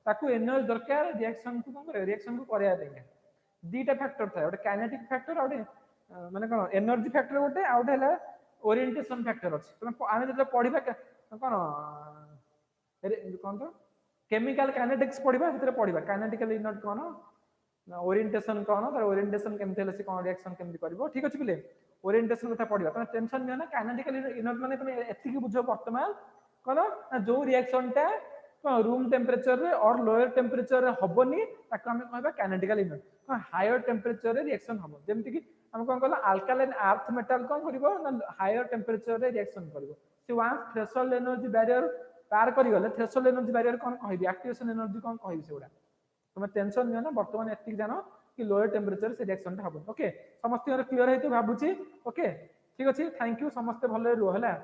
ताकू एनर्जी दरकार रिएक्शन को कोन करे रिएक्शन को करया देगे दीटा फैक्टर था ओटे काइनेटिक फैक्टर ओटे माने कोन एनर्जी फैक्टर ओटे आ ओटे हला ओरिएंटेशन फैक्टर अछि तमे आमे जब पढिबा कोन कोन तो केमिकल काइनेटिक्स पढिबा हितरे पढिबा काइनेटिकल इनर्ट कोन ओरिएंटेशन कोन तर ओरिएंटेशन केमते हले से कोन रिएक्शन केमते करबो ठीक अछि बिले ओरिएंटेशन कथा पढिबा तमे टेंशन नियो ना काइनेटिकल इनर्ट माने तमे एत्ती की बुझो वर्तमान कोन ना जो रिएक्शन टा रूम टेंपरेचर रे और लोअर टेंपरेचर रे हबनी ताको हमें कहबा काइनेटिकल इनर्ट हायर टेंपरेचर रे रिएक्शन हबो जेमति कि हम कोन कहला अल्कालाइन अर्थ मेटल कोन करबो ना हायर टेंपरेचर रे रिएक्शन करबो से वंस थ्रेशोल्ड एनर्जी बैरियर पार करि गले थ्रेशोल्ड एनर्जी बैरियर कोन कहबी एक्टिवेशन एनर्जी कोन कहबी सेउडा तुम टेंशन नियो ना वर्तमान एत्ती जानो कि लोअर टेंपरेचर से रिएक्शन टा हबो ओके समस्त क्लियर हेतु भाबुची ओके ठीक अछि थैंक यू समस्त भले रुह हला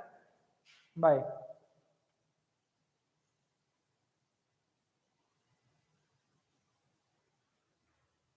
बाय